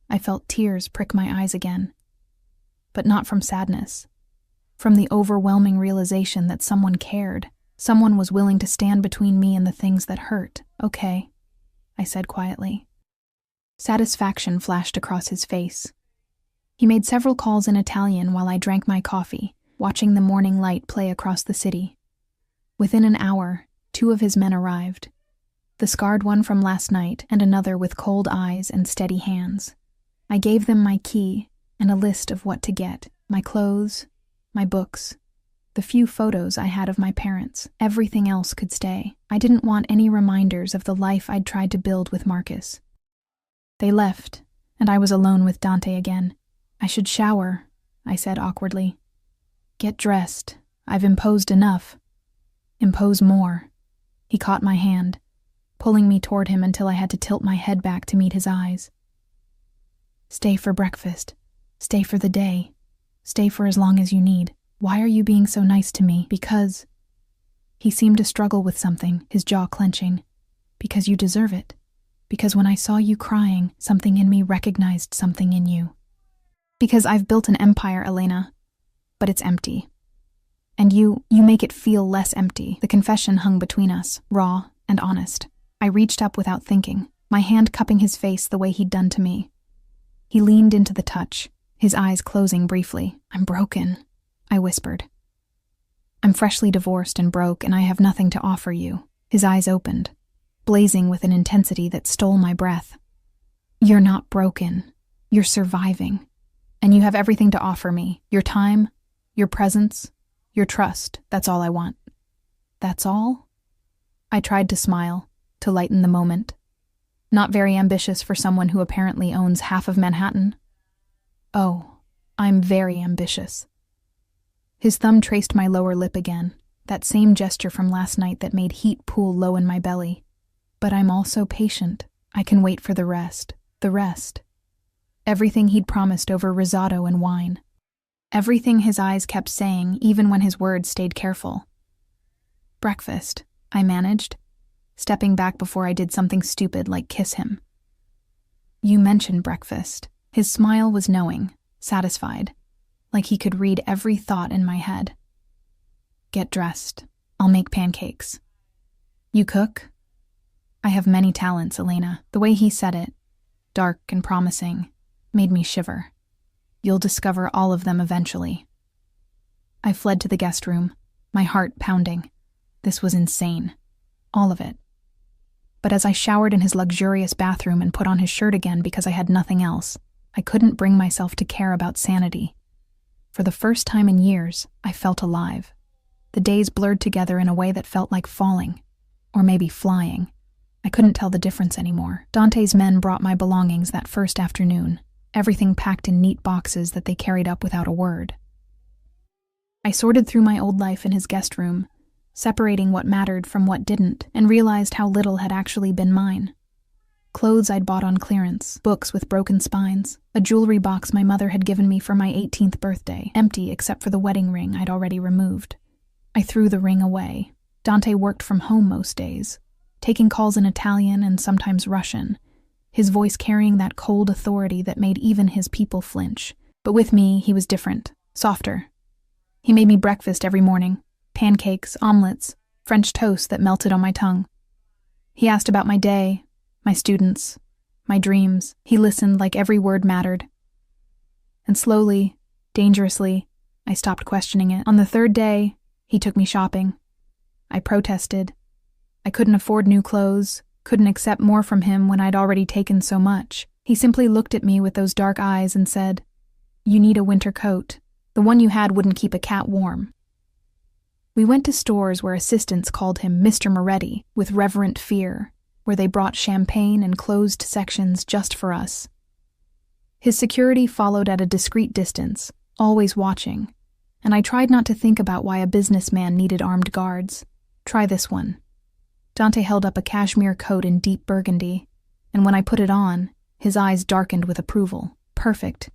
I felt tears prick my eyes again. But not from sadness. From the overwhelming realization that someone cared. Someone was willing to stand between me and the things that hurt. Okay, I said quietly. Satisfaction flashed across his face. He made several calls in Italian while I drank my coffee, watching the morning light play across the city. Within an hour, 2 of his men arrived. The scarred one from last night and another with cold eyes and steady hands. I gave them my key and a list of what to get. My clothes, my books, the few photos I had of my parents. Everything else could stay. I didn't want any reminders of the life I'd tried to build with Marcus. They left, and I was alone with Dante again. I should shower, I said awkwardly. Get dressed. I've imposed enough. Impose more. He caught my hand, pulling me toward him until I had to tilt my head back to meet his eyes. Stay for breakfast. Stay for the day. Stay for as long as you need. Why are you being so nice to me? Because... He seemed to struggle with something, his jaw clenching. Because you deserve it. Because when I saw you crying, something in me recognized something in you. Because I've built an empire, Elena. But it's empty. And you make it feel less empty. The confession hung between us, raw and honest. I reached up without thinking, my hand cupping his face the way he'd done to me. He leaned into the touch, his eyes closing briefly. I'm broken, I whispered. I'm freshly divorced and broke, and I have nothing to offer you. His eyes opened, blazing with an intensity that stole my breath. You're not broken. You're surviving. And you have everything to offer me. Your time, your presence, your trust. That's all I want. That's all? I tried to smile, to lighten the moment. Not very ambitious for someone who apparently owns half of Manhattan. Oh, I'm very ambitious. His thumb traced my lower lip again, that same gesture from last night that made heat pool low in my belly. But I'm also patient. I can wait for the rest. The rest. Everything he'd promised over risotto and wine. Everything his eyes kept saying, even when his words stayed careful. Breakfast, I managed, stepping back before I did something stupid like kiss him. You mentioned breakfast. His smile was knowing, satisfied, like he could read every thought in my head. Get dressed. I'll make pancakes. You cook? I have many talents, Elena. The way he said it, dark and promising, made me shiver. You'll discover all of them eventually. I fled to the guest room, my heart pounding. This was insane. All of it. But as I showered in his luxurious bathroom and put on his shirt again because I had nothing else, I couldn't bring myself to care about sanity. For the first time in years, I felt alive. The days blurred together in a way that felt like falling, or maybe flying. I couldn't tell the difference anymore. Dante's men brought my belongings that first afternoon, everything packed in neat boxes that they carried up without a word. I sorted through my old life in his guest room, separating what mattered from what didn't, and realized how little had actually been mine. Clothes I'd bought on clearance, books with broken spines, a jewelry box my mother had given me for my 18th birthday, empty except for the wedding ring I'd already removed. I threw the ring away. Dante worked from home most days, taking calls in Italian and sometimes Russian, his voice carrying that cold authority that made even his people flinch. But with me, he was different, softer. He made me breakfast every morning, pancakes, omelets, French toast that melted on my tongue. He asked about my day, my students, my dreams. He listened like every word mattered. And slowly, dangerously, I stopped questioning it. On the third day, he took me shopping. I protested. I couldn't afford new clothes, couldn't accept more from him when I'd already taken so much. He simply looked at me with those dark eyes and said, "You need a winter coat. The one you had wouldn't keep a cat warm." We went to stores where assistants called him Mr. Moretti with reverent fear, where they brought champagne and closed sections just for us. His security followed at a discreet distance, always watching, and I tried not to think about why a businessman needed armed guards. Try this one. Dante held up a cashmere coat in deep burgundy, and when I put it on, his eyes darkened with approval. Perfect.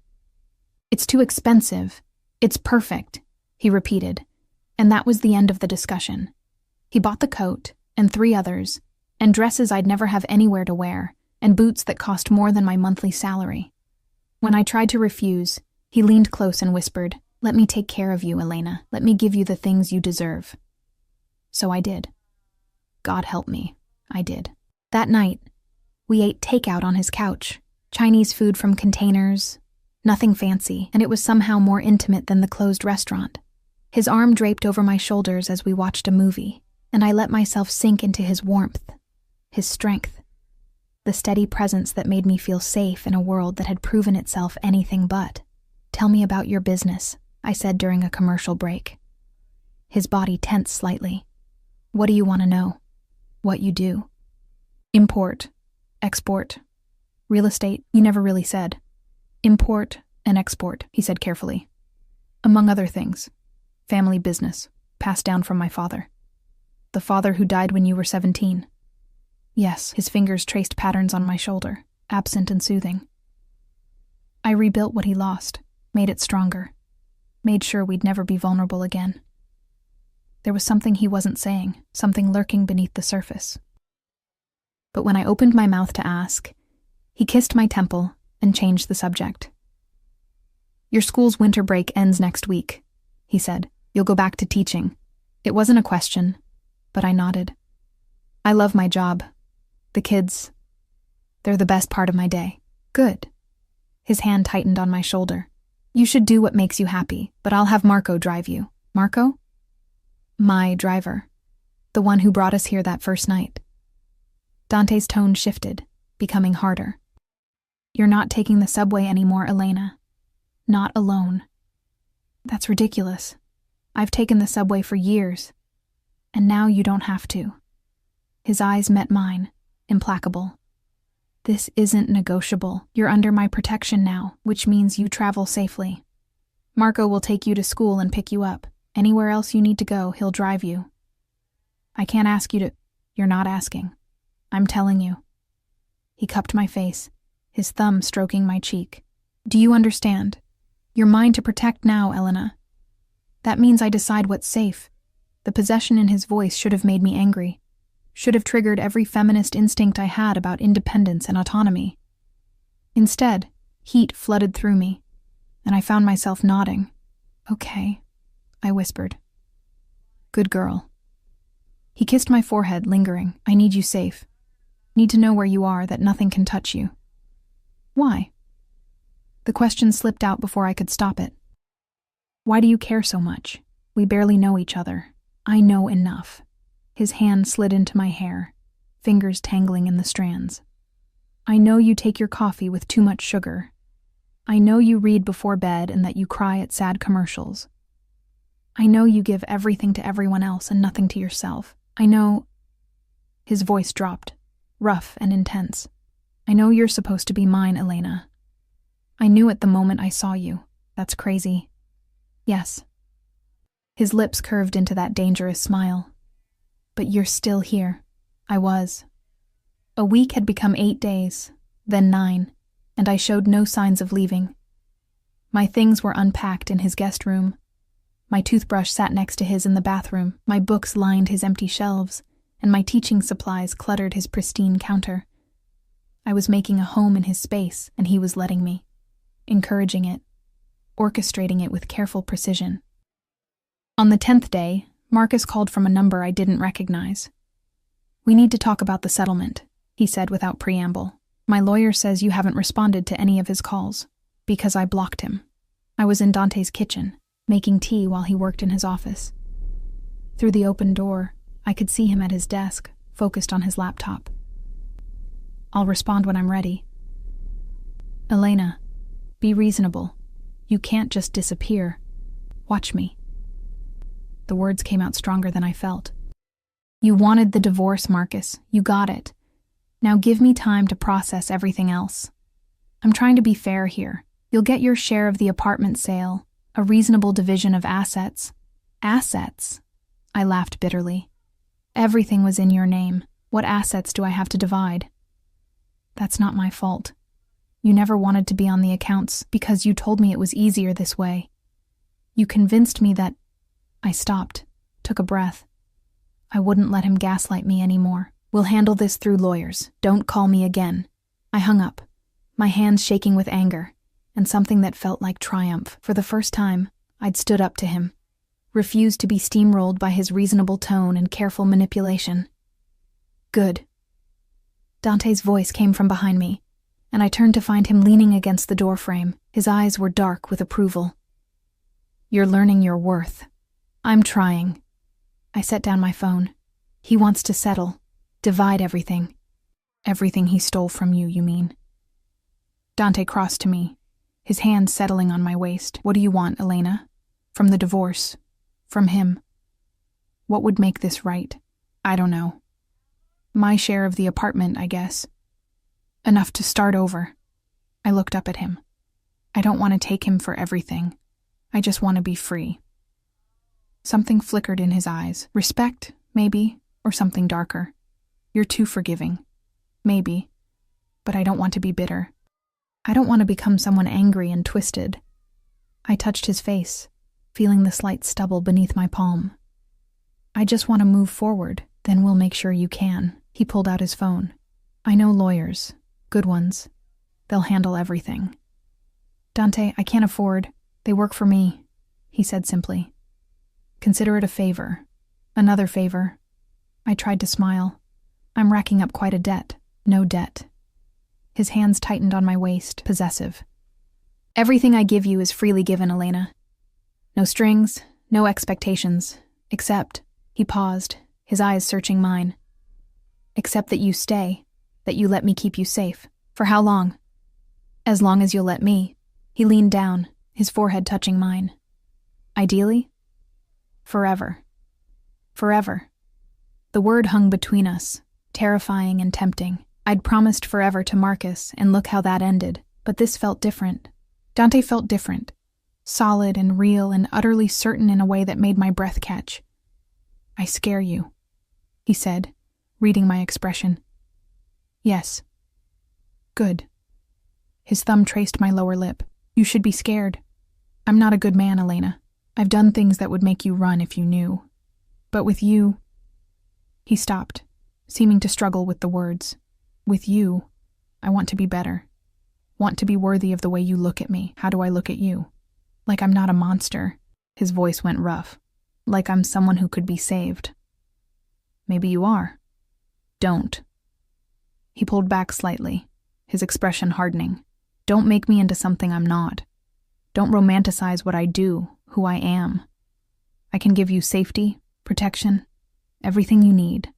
"It's too expensive. It's perfect," he repeated, and that was the end of the discussion. He bought the coat, and 3 others, and dresses I'd never have anywhere to wear, and boots that cost more than my monthly salary. When I tried to refuse, he leaned close and whispered, "Let me take care of you, Elena. Let me give you the things you deserve." So I did. God help me, I did. That night, we ate takeout on his couch, Chinese food from containers, nothing fancy, and it was somehow more intimate than the closed restaurant. His arm draped over my shoulders as we watched a movie, and I let myself sink into his warmth, his strength, the steady presence that made me feel safe in a world that had proven itself anything but. "Tell me about your business," I said during a commercial break. His body tensed slightly. "What do you want to know?" "What you do." "Import, export, real estate." "You never really said." "Import and export," he said carefully. "Among other things. Family business, passed down from my father." "The father who died when you were 17. "Yes," his fingers traced patterns on my shoulder, absent and soothing. "I rebuilt what he lost, made it stronger, made sure we'd never be vulnerable again." There was something he wasn't saying, something lurking beneath the surface. But when I opened my mouth to ask, he kissed my temple and changed the subject. "Your school's winter break ends next week," he said. "You'll go back to teaching." It wasn't a question, but I nodded. "I love my job. The kids, they're the best part of my day." "Good." His hand tightened on my shoulder. "You should do what makes you happy, but I'll have Marco drive you." "Marco?" "My driver. The one who brought us here that first night." Dante's tone shifted, becoming harder. "You're not taking the subway anymore, Elena. Not alone." "That's ridiculous. I've taken the subway for years, and now you don't have to." His eyes met mine, implacable. "This isn't negotiable. You're under my protection now, which means you travel safely. Marco will take you to school and pick you up. Anywhere else you need to go, he'll drive you. I can't ask you to—" "You're not asking. I'm telling you." He cupped my face, his thumb stroking my cheek. "Do you understand? You're mine to protect now, Elena. That means I decide what's safe." The possession in his voice should have made me angry, should have triggered every feminist instinct I had about independence and autonomy. Instead, heat flooded through me, and I found myself nodding. "Okay," I whispered. "Good girl." He kissed my forehead, lingering. "I need you safe. Need to know where you are, that nothing can touch you." "Why?" The question slipped out before I could stop it. "Why do you care so much? We barely know each other. I know enough." His hand slid into my hair, fingers tangling in the strands. "I know you take your coffee with too much sugar. I know you read before bed and that you cry at sad commercials. I know you give everything to everyone else and nothing to yourself. I know—" His voice dropped, rough and intense. "I know you're supposed to be mine, Elena. I knew it the moment I saw you. That's crazy." "Yes." His lips curved into that dangerous smile. "But you're still here." I was. A week had become 8 days, then 9, and I showed no signs of leaving. My things were unpacked in his guest room. My toothbrush sat next to his in the bathroom, my books lined his empty shelves, and my teaching supplies cluttered his pristine counter. I was making a home in his space, and he was letting me, encouraging it, orchestrating it with careful precision. On the 10th day, Marcus called from a number I didn't recognize. "We need to talk about the settlement," he said without preamble. "My lawyer says you haven't responded to any of his calls, because I blocked him." I was in Dante's kitchen, making tea while he worked in his office. Through the open door, I could see him at his desk, focused on his laptop. "I'll respond when I'm ready." "Elena, be reasonable. You can't just disappear. Watch me." The words came out stronger than I felt. "You wanted the divorce, Marcus. You got it. Now give me time to process everything else. I'm trying to be fair here. You'll get your share of the apartment sale, a reasonable division of assets." "Assets?" I laughed bitterly. "Everything was in your name. What assets do I have to divide?" "That's not my fault. You never wanted to be on the accounts because you told me it was easier this way. You convinced me that—" I stopped, took a breath. I wouldn't let him gaslight me anymore. "We'll handle this through lawyers. Don't call me again." I hung up, my hands shaking with anger, and something that felt like triumph. For the first time, I'd stood up to him, refused to be steamrolled by his reasonable tone and careful manipulation. "Good." Dante's voice came from behind me, and I turned to find him leaning against the doorframe. His eyes were dark with approval. "You're learning your worth." "I'm trying." I set down my phone. "He wants to settle, divide everything." "Everything he stole from you, you mean?" Dante crossed to me, his hand settling on my waist. "What do you want, Elena? From the divorce? From him? What would make this right?" "I don't know. My share of the apartment, I guess. Enough to start over." I looked up at him. "I don't want to take him for everything. I just want to be free." Something flickered in his eyes. Respect, maybe, or something darker. "You're too forgiving." "Maybe. But I don't want to be bitter. I don't want to become someone angry and twisted." I touched his face, feeling the slight stubble beneath my palm. "I just want to move forward, then we'll make sure you can." He pulled out his phone. "I know lawyers, good ones. They'll handle everything." "Dante, I can't afford. They work for me," he said simply. "Consider it a favor. Another favor." I tried to smile. "I'm racking up quite a debt." "No debt." His hands tightened on my waist, possessive. "Everything I give you is freely given, Elena. No strings, no expectations, except—" He paused, his eyes searching mine. "Except that you stay, that you let me keep you safe. For how long?" "As long as you'll let me." He leaned down, his forehead touching mine. "Ideally?" "Forever." Forever. The word hung between us, terrifying and tempting. I'd promised forever to Marcus, and look how that ended. But this felt different. Dante felt different. Solid and real and utterly certain in a way that made my breath catch. "I scare you," he said, reading my expression. "Yes." "Good." His thumb traced my lower lip. "You should be scared. I'm not a good man, Elena. I've done things that would make you run if you knew. But with you—" He stopped, seeming to struggle with the words. "With you, I want to be better. Want to be worthy of the way you look at me. How do I look at you? Like I'm not a monster." His voice went rough. "Like I'm someone who could be saved." "Maybe you are. Don't." He pulled back slightly, his expression hardening. "Don't make me into something I'm not. Don't romanticize what I do, who I am. I can give you safety, protection, everything you need.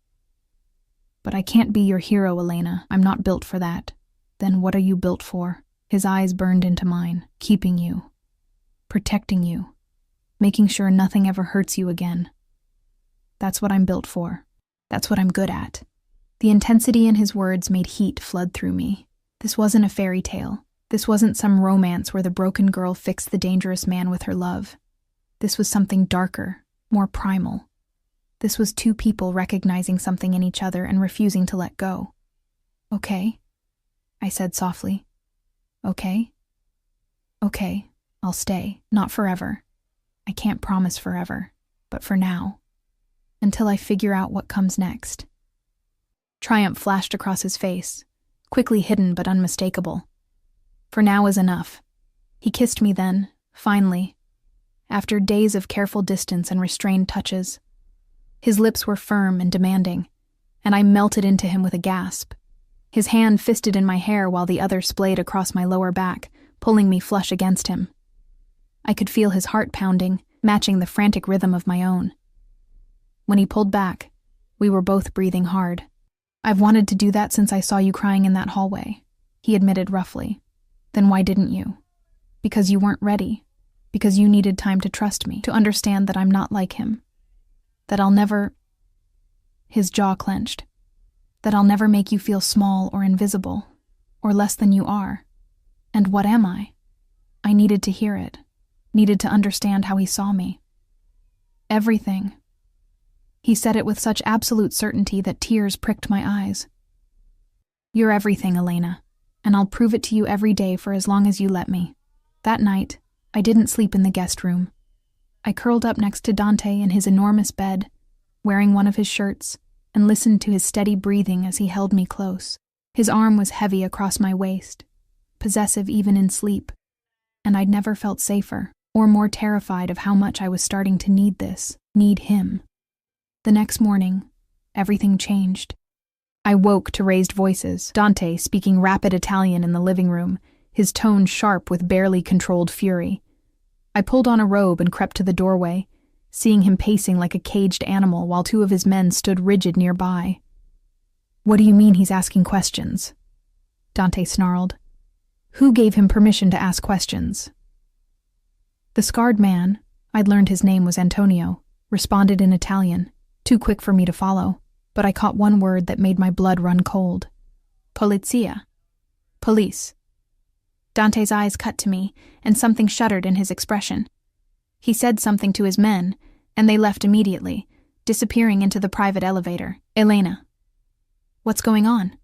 But I can't be your hero, Elena. I'm not built for that. Then what are you built for?" His eyes burned into mine. "Keeping you. Protecting you. Making sure nothing ever hurts you again. That's what I'm built for. That's what I'm good at." The intensity in his words made heat flood through me. This wasn't a fairy tale. This wasn't some romance where the broken girl fixed the dangerous man with her love. This was something darker, more primal. This was two people recognizing something in each other and refusing to let go. Okay, I said softly. Okay? Okay, I'll stay. Not forever. I can't promise forever, but for now. Until I figure out what comes next. Triumph flashed across his face, quickly hidden but unmistakable. For now is enough. He kissed me then, finally, after days of careful distance and restrained touches. His lips were firm and demanding, and I melted into him with a gasp. His hand fisted in my hair while the other splayed across my lower back, pulling me flush against him. I could feel his heart pounding, matching the frantic rhythm of my own. When he pulled back, we were both breathing hard. I've wanted to do that since I saw you crying in that hallway, he admitted roughly. Then why didn't you? Because you weren't ready. Because you needed time to trust me, to understand that I'm not like him. That I'll never... His jaw clenched. That I'll never make you feel small or invisible, or less than you are. And what am I? I needed to hear it, needed to understand how he saw me. Everything. He said it with such absolute certainty that tears pricked my eyes. You're everything, Elena, and I'll prove it to you every day for as long as you let me. That night, I didn't sleep in the guest room. I curled up next to Dante in his enormous bed, wearing one of his shirts, and listened to his steady breathing as he held me close. His arm was heavy across my waist, possessive even in sleep, and I'd never felt safer or more terrified of how much I was starting to need this, need him. The next morning, everything changed. I woke to raised voices, Dante speaking rapid Italian in the living room, his tone sharp with barely controlled fury. I pulled on a robe and crept to the doorway, seeing him pacing like a caged animal while two of his men stood rigid nearby. What do you mean he's asking questions? Dante snarled. Who gave him permission to ask questions? The scarred man, I'd learned his name was Antonio, responded in Italian, too quick for me to follow, but I caught one word that made my blood run cold. Polizia. Police. Dante's eyes cut to me, and something shuddered in his expression. He said something to his men, and they left immediately, disappearing into the private elevator. Elena. What's going on?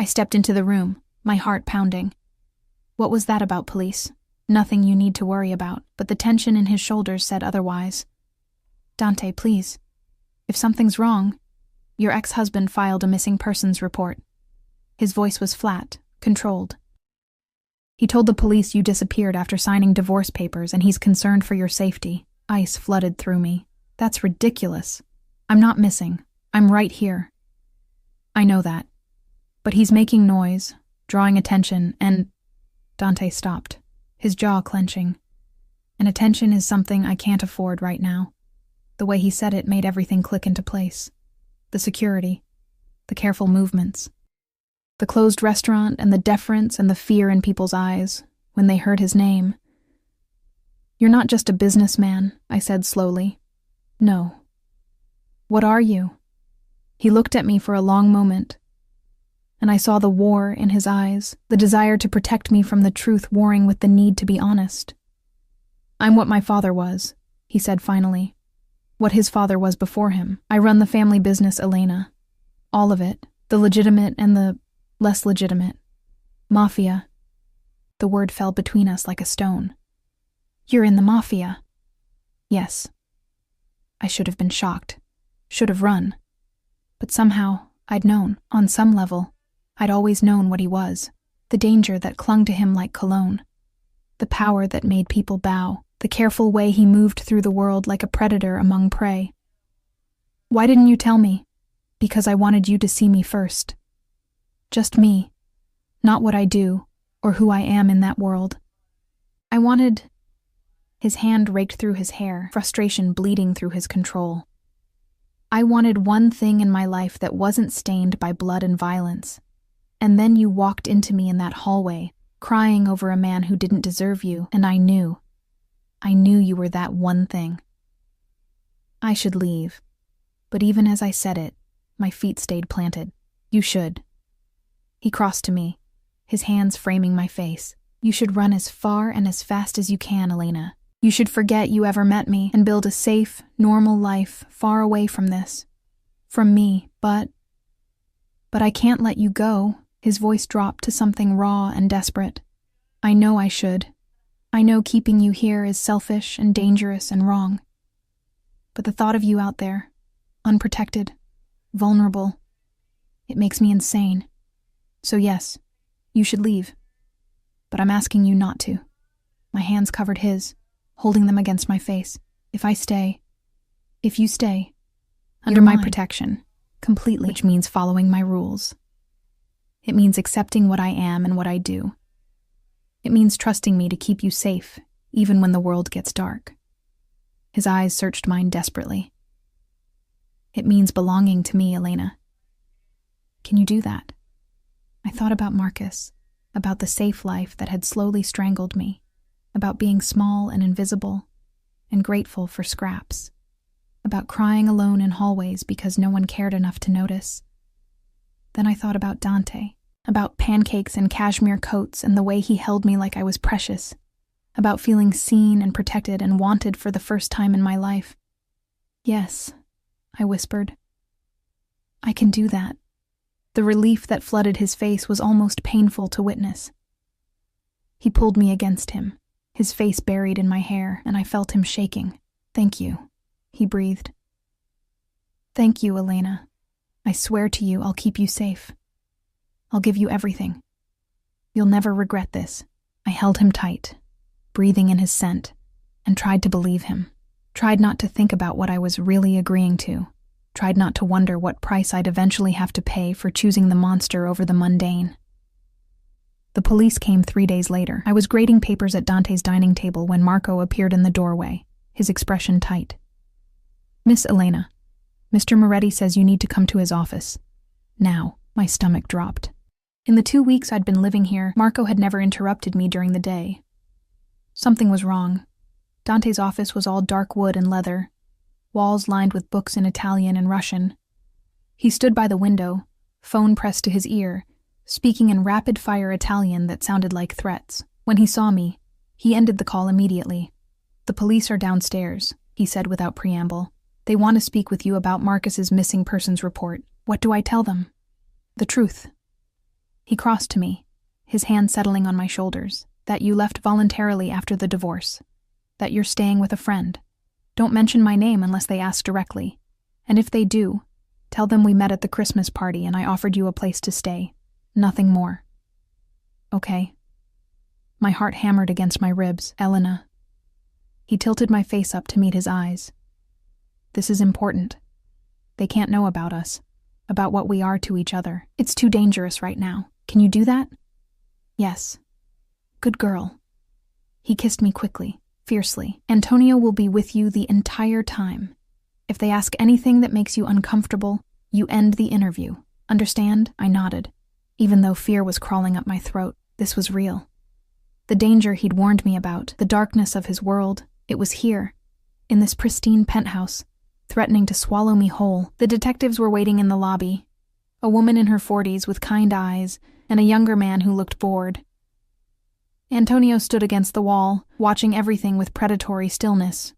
I stepped into the room, my heart pounding. What was that about, police? Nothing you need to worry about, but the tension in his shoulders said otherwise. Dante, please. If something's wrong, your ex-husband filed a missing persons report. His voice was flat, controlled. He told the police you disappeared after signing divorce papers and he's concerned for your safety. Ice flooded through me. That's ridiculous. I'm not missing. I'm right here. I know that. But he's making noise, drawing attention, and... Dante stopped, his jaw clenching. And attention is something I can't afford right now. The way he said it made everything click into place. The security, the careful movements, the closed restaurant and the deference and the fear in people's eyes when they heard his name. You're not just a businessman, I said slowly. No. What are you? He looked at me for a long moment, and I saw the war in his eyes, the desire to protect me from the truth warring with the need to be honest. I'm what my father was, he said finally. What his father was before him. I run the family business, Elena. All of it, the legitimate and the less legitimate. Mafia. The word fell between us like a stone. You're in the Mafia. Yes. I should have been shocked. Should have run. But somehow, I'd known, on some level. I'd always known what he was. The danger that clung to him like cologne. The power that made people bow. The careful way he moved through the world like a predator among prey. Why didn't you tell me? Because I wanted you to see me first. Just me. Not what I do, or who I am in that world. I wanted... His hand raked through his hair, frustration bleeding through his control. I wanted one thing in my life that wasn't stained by blood and violence. And then you walked into me in that hallway, crying over a man who didn't deserve you, and I knew. I knew you were that one thing. I should leave, but even as I said it, my feet stayed planted. You should. He crossed to me, his hands framing my face. You should run as far and as fast as you can, Elena. You should forget you ever met me and build a safe, normal life far away from this. From me, but I can't let you go, His voice dropped to something raw and desperate. I know I should. I know keeping you here is selfish and dangerous and wrong. But the thought of you out there, unprotected, vulnerable, it makes me insane. So yes, you should leave. But I'm asking you not to. My hands covered his, holding them against my face. If you stay, under my protection, completely, which means following my rules. It means accepting what I am and what I do. It means trusting me to keep you safe, even when the world gets dark. His eyes searched mine desperately. It means belonging to me, Elena. Can you do that? I thought about Marcus, about the safe life that had slowly strangled me, about being small and invisible, and grateful for scraps, about crying alone in hallways because no one cared enough to notice. Then I thought about Dante, about pancakes and cashmere coats and the way he held me like I was precious, about feeling seen and protected and wanted for the first time in my life. Yes, I whispered. I can do that. The relief that flooded his face was almost painful to witness. He pulled me against him, his face buried in my hair, and I felt him shaking. Thank you, he breathed. Thank you, Elena. I swear to you I'll keep you safe. I'll give you everything. You'll never regret this. I held him tight, breathing in his scent, and tried to believe him. Tried not to think about what I was really agreeing to. Tried not to wonder what price I'd eventually have to pay for choosing the monster over the mundane. The police came 3 days later. I was grading papers at Dante's dining table when Marco appeared in the doorway, his expression tight. Miss Elena, Mr. Moretti says you need to come to his office. Now, my stomach dropped. In the 2 weeks I'd been living here, Marco had never interrupted me during the day. Something was wrong. Dante's office was all dark wood and leather, walls lined with books in Italian and Russian. He stood by the window, phone pressed to his ear, speaking in rapid-fire Italian that sounded like threats. When he saw me, he ended the call immediately. The police are downstairs, he said without preamble. They want to speak with you about Marcus's missing persons report. What do I tell them? The truth. He crossed to me, his hand settling on my shoulders, that you left voluntarily after the divorce, that you're staying with a friend. Don't mention my name unless they ask directly. And if they do, tell them we met at the Christmas party and I offered you a place to stay. Nothing more. Okay. My heart hammered against my ribs. Elena. He tilted my face up to meet his eyes. This is important. They can't know about us, about what we are to each other. It's too dangerous right now. Can you do that? Yes. Good girl. He kissed me quickly, fiercely. Antonio will be with you the entire time. If they ask anything that makes you uncomfortable, you end the interview. Understand? I nodded. Even though fear was crawling up my throat, this was real. The danger he'd warned me about, the darkness of his world, it was here, in this pristine penthouse, threatening to swallow me whole. The detectives were waiting in the lobby. A woman in her 40s with kind eyes, and a younger man who looked bored. Antonio stood against the wall, watching everything with predatory stillness.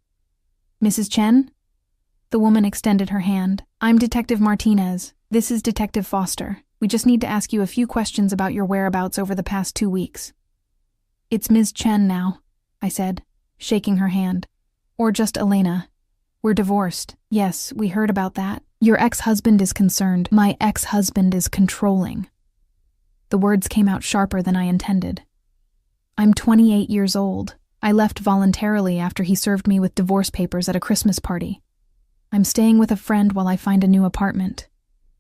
Mrs. Chen? The woman extended her hand. I'm Detective Martinez. This is Detective Foster. We just need to ask you a few questions about your whereabouts over the past 2 weeks. It's Ms. Chen now, I said, shaking her hand. Or just Elena. We're divorced. Yes, we heard about that. Your ex-husband is concerned. My ex-husband is controlling. The words came out sharper than I intended. I'm 28 years old. I left voluntarily after he served me with divorce papers at a Christmas party. I'm staying with a friend while I find a new apartment.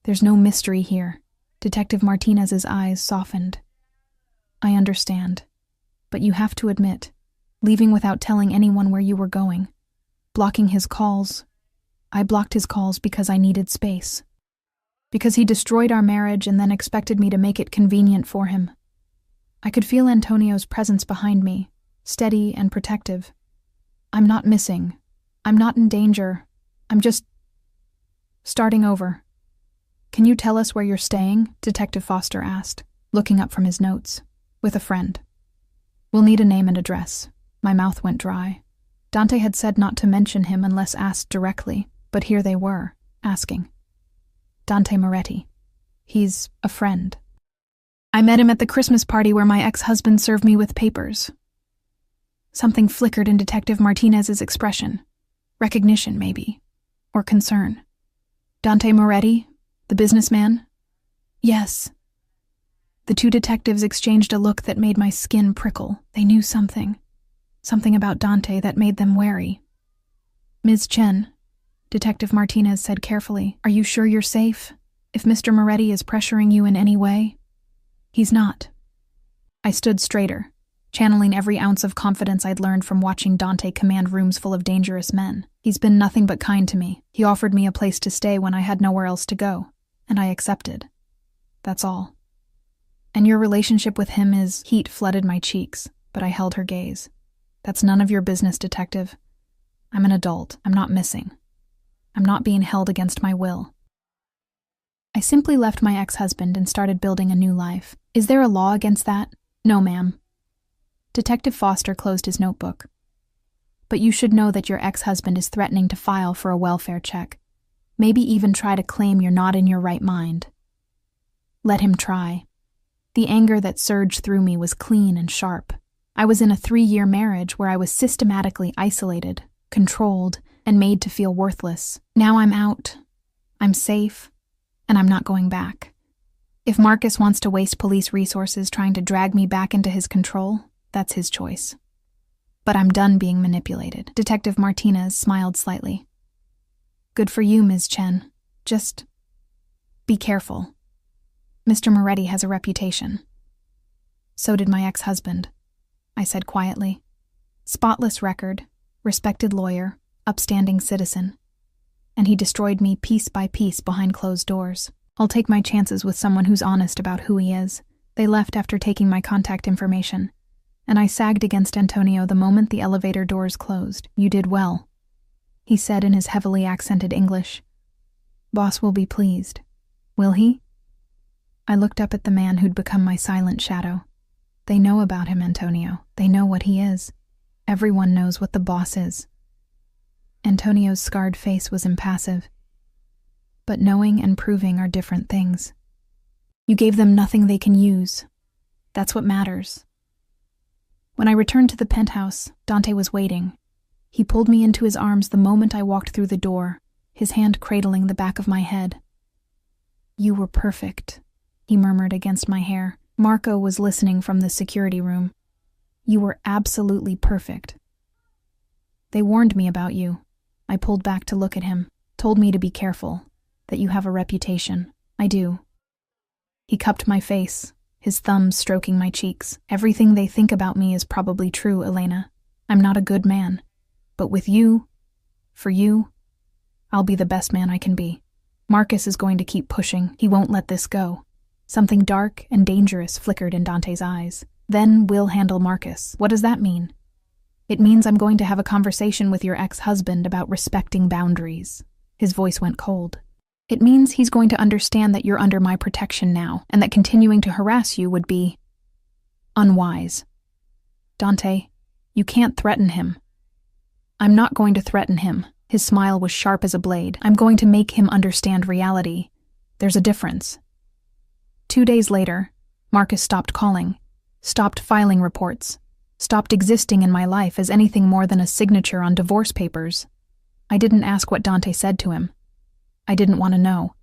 There's no mystery here. Detective Martinez's eyes softened. I understand. But you have to admit, leaving without telling anyone where you were going, blocking his calls. I blocked his calls because I needed space. Because he destroyed our marriage and then expected me to make it convenient for him. I could feel Antonio's presence behind me, steady and protective. I'm not missing. I'm not in danger. I'm just starting over. Can you tell us where you're staying? Detective Foster asked, looking up from his notes. With a friend. We'll need a name and address. My mouth went dry. Dante had said not to mention him unless asked directly, but here they were, asking. Dante Moretti. He's a friend. I met him at the Christmas party where my ex-husband served me with papers. Something flickered in Detective Martinez's expression. Recognition, maybe. Or concern. Dante Moretti, the businessman? Yes. The two detectives exchanged a look that made my skin prickle. They knew something. Something about Dante that made them wary. Ms. Chen, Detective Martinez said carefully, are you sure you're safe? If Mr. Moretti is pressuring you in any way? He's not. I stood straighter, channeling every ounce of confidence I'd learned from watching Dante command rooms full of dangerous men. He's been nothing but kind to me. He offered me a place to stay when I had nowhere else to go, and I accepted. That's all. And your relationship with him is... Heat flooded my cheeks, but I held her gaze. That's none of your business, Detective. I'm an adult. I'm not missing. I'm not being held against my will. I simply left my ex-husband and started building a new life. Is there a law against that? No, ma'am. Detective Foster closed his notebook. But you should know that your ex-husband is threatening to file for a welfare check. Maybe even try to claim you're not in your right mind. Let him try. The anger that surged through me was clean and sharp. I was in a 3-year marriage where I was systematically isolated, controlled, and made to feel worthless. Now I'm out. I'm safe. And I'm not going back. If Marcus wants to waste police resources trying to drag me back into his control, that's his choice. But I'm done being manipulated. Detective Martinez smiled slightly. Good for you, Ms. Chen. Just be careful. Mr. Moretti has a reputation. So did my ex-husband, I said quietly. Spotless record, respected lawyer, upstanding citizen. And he destroyed me piece by piece behind closed doors. I'll take my chances with someone who's honest about who he is. They left after taking my contact information, and I sagged against Antonio the moment the elevator doors closed. You did well, he said in his heavily accented English. Boss will be pleased. Will he? I looked up at the man who'd become my silent shadow. They know about him, Antonio. They know what he is. Everyone knows what the boss is. Antonio's scarred face was impassive. But knowing and proving are different things. You gave them nothing they can use. That's what matters. When I returned to the penthouse, Dante was waiting. He pulled me into his arms the moment I walked through the door, his hand cradling the back of my head. You were perfect, he murmured against my hair. Marco was listening from the security room. You were absolutely perfect. They warned me about you. I pulled back to look at him, told me to be careful, that you have a reputation. I do. He cupped my face, his thumbs stroking my cheeks. Everything they think about me is probably true, Elena. I'm not a good man. But with you, for you, I'll be the best man I can be. Marcus is going to keep pushing. He won't let this go. Something dark and dangerous flickered in Dante's eyes. Then we'll handle Marcus. What does that mean? It means I'm going to have a conversation with your ex-husband about respecting boundaries. His voice went cold. It means he's going to understand that you're under my protection now, and that continuing to harass you would be unwise. Dante, you can't threaten him. I'm not going to threaten him. His smile was sharp as a blade. I'm going to make him understand reality. There's a difference. 2 days later, Marcus stopped calling, stopped filing reports, stopped existing in my life as anything more than a signature on divorce papers. I didn't ask what Dante said to him. I didn't want to know.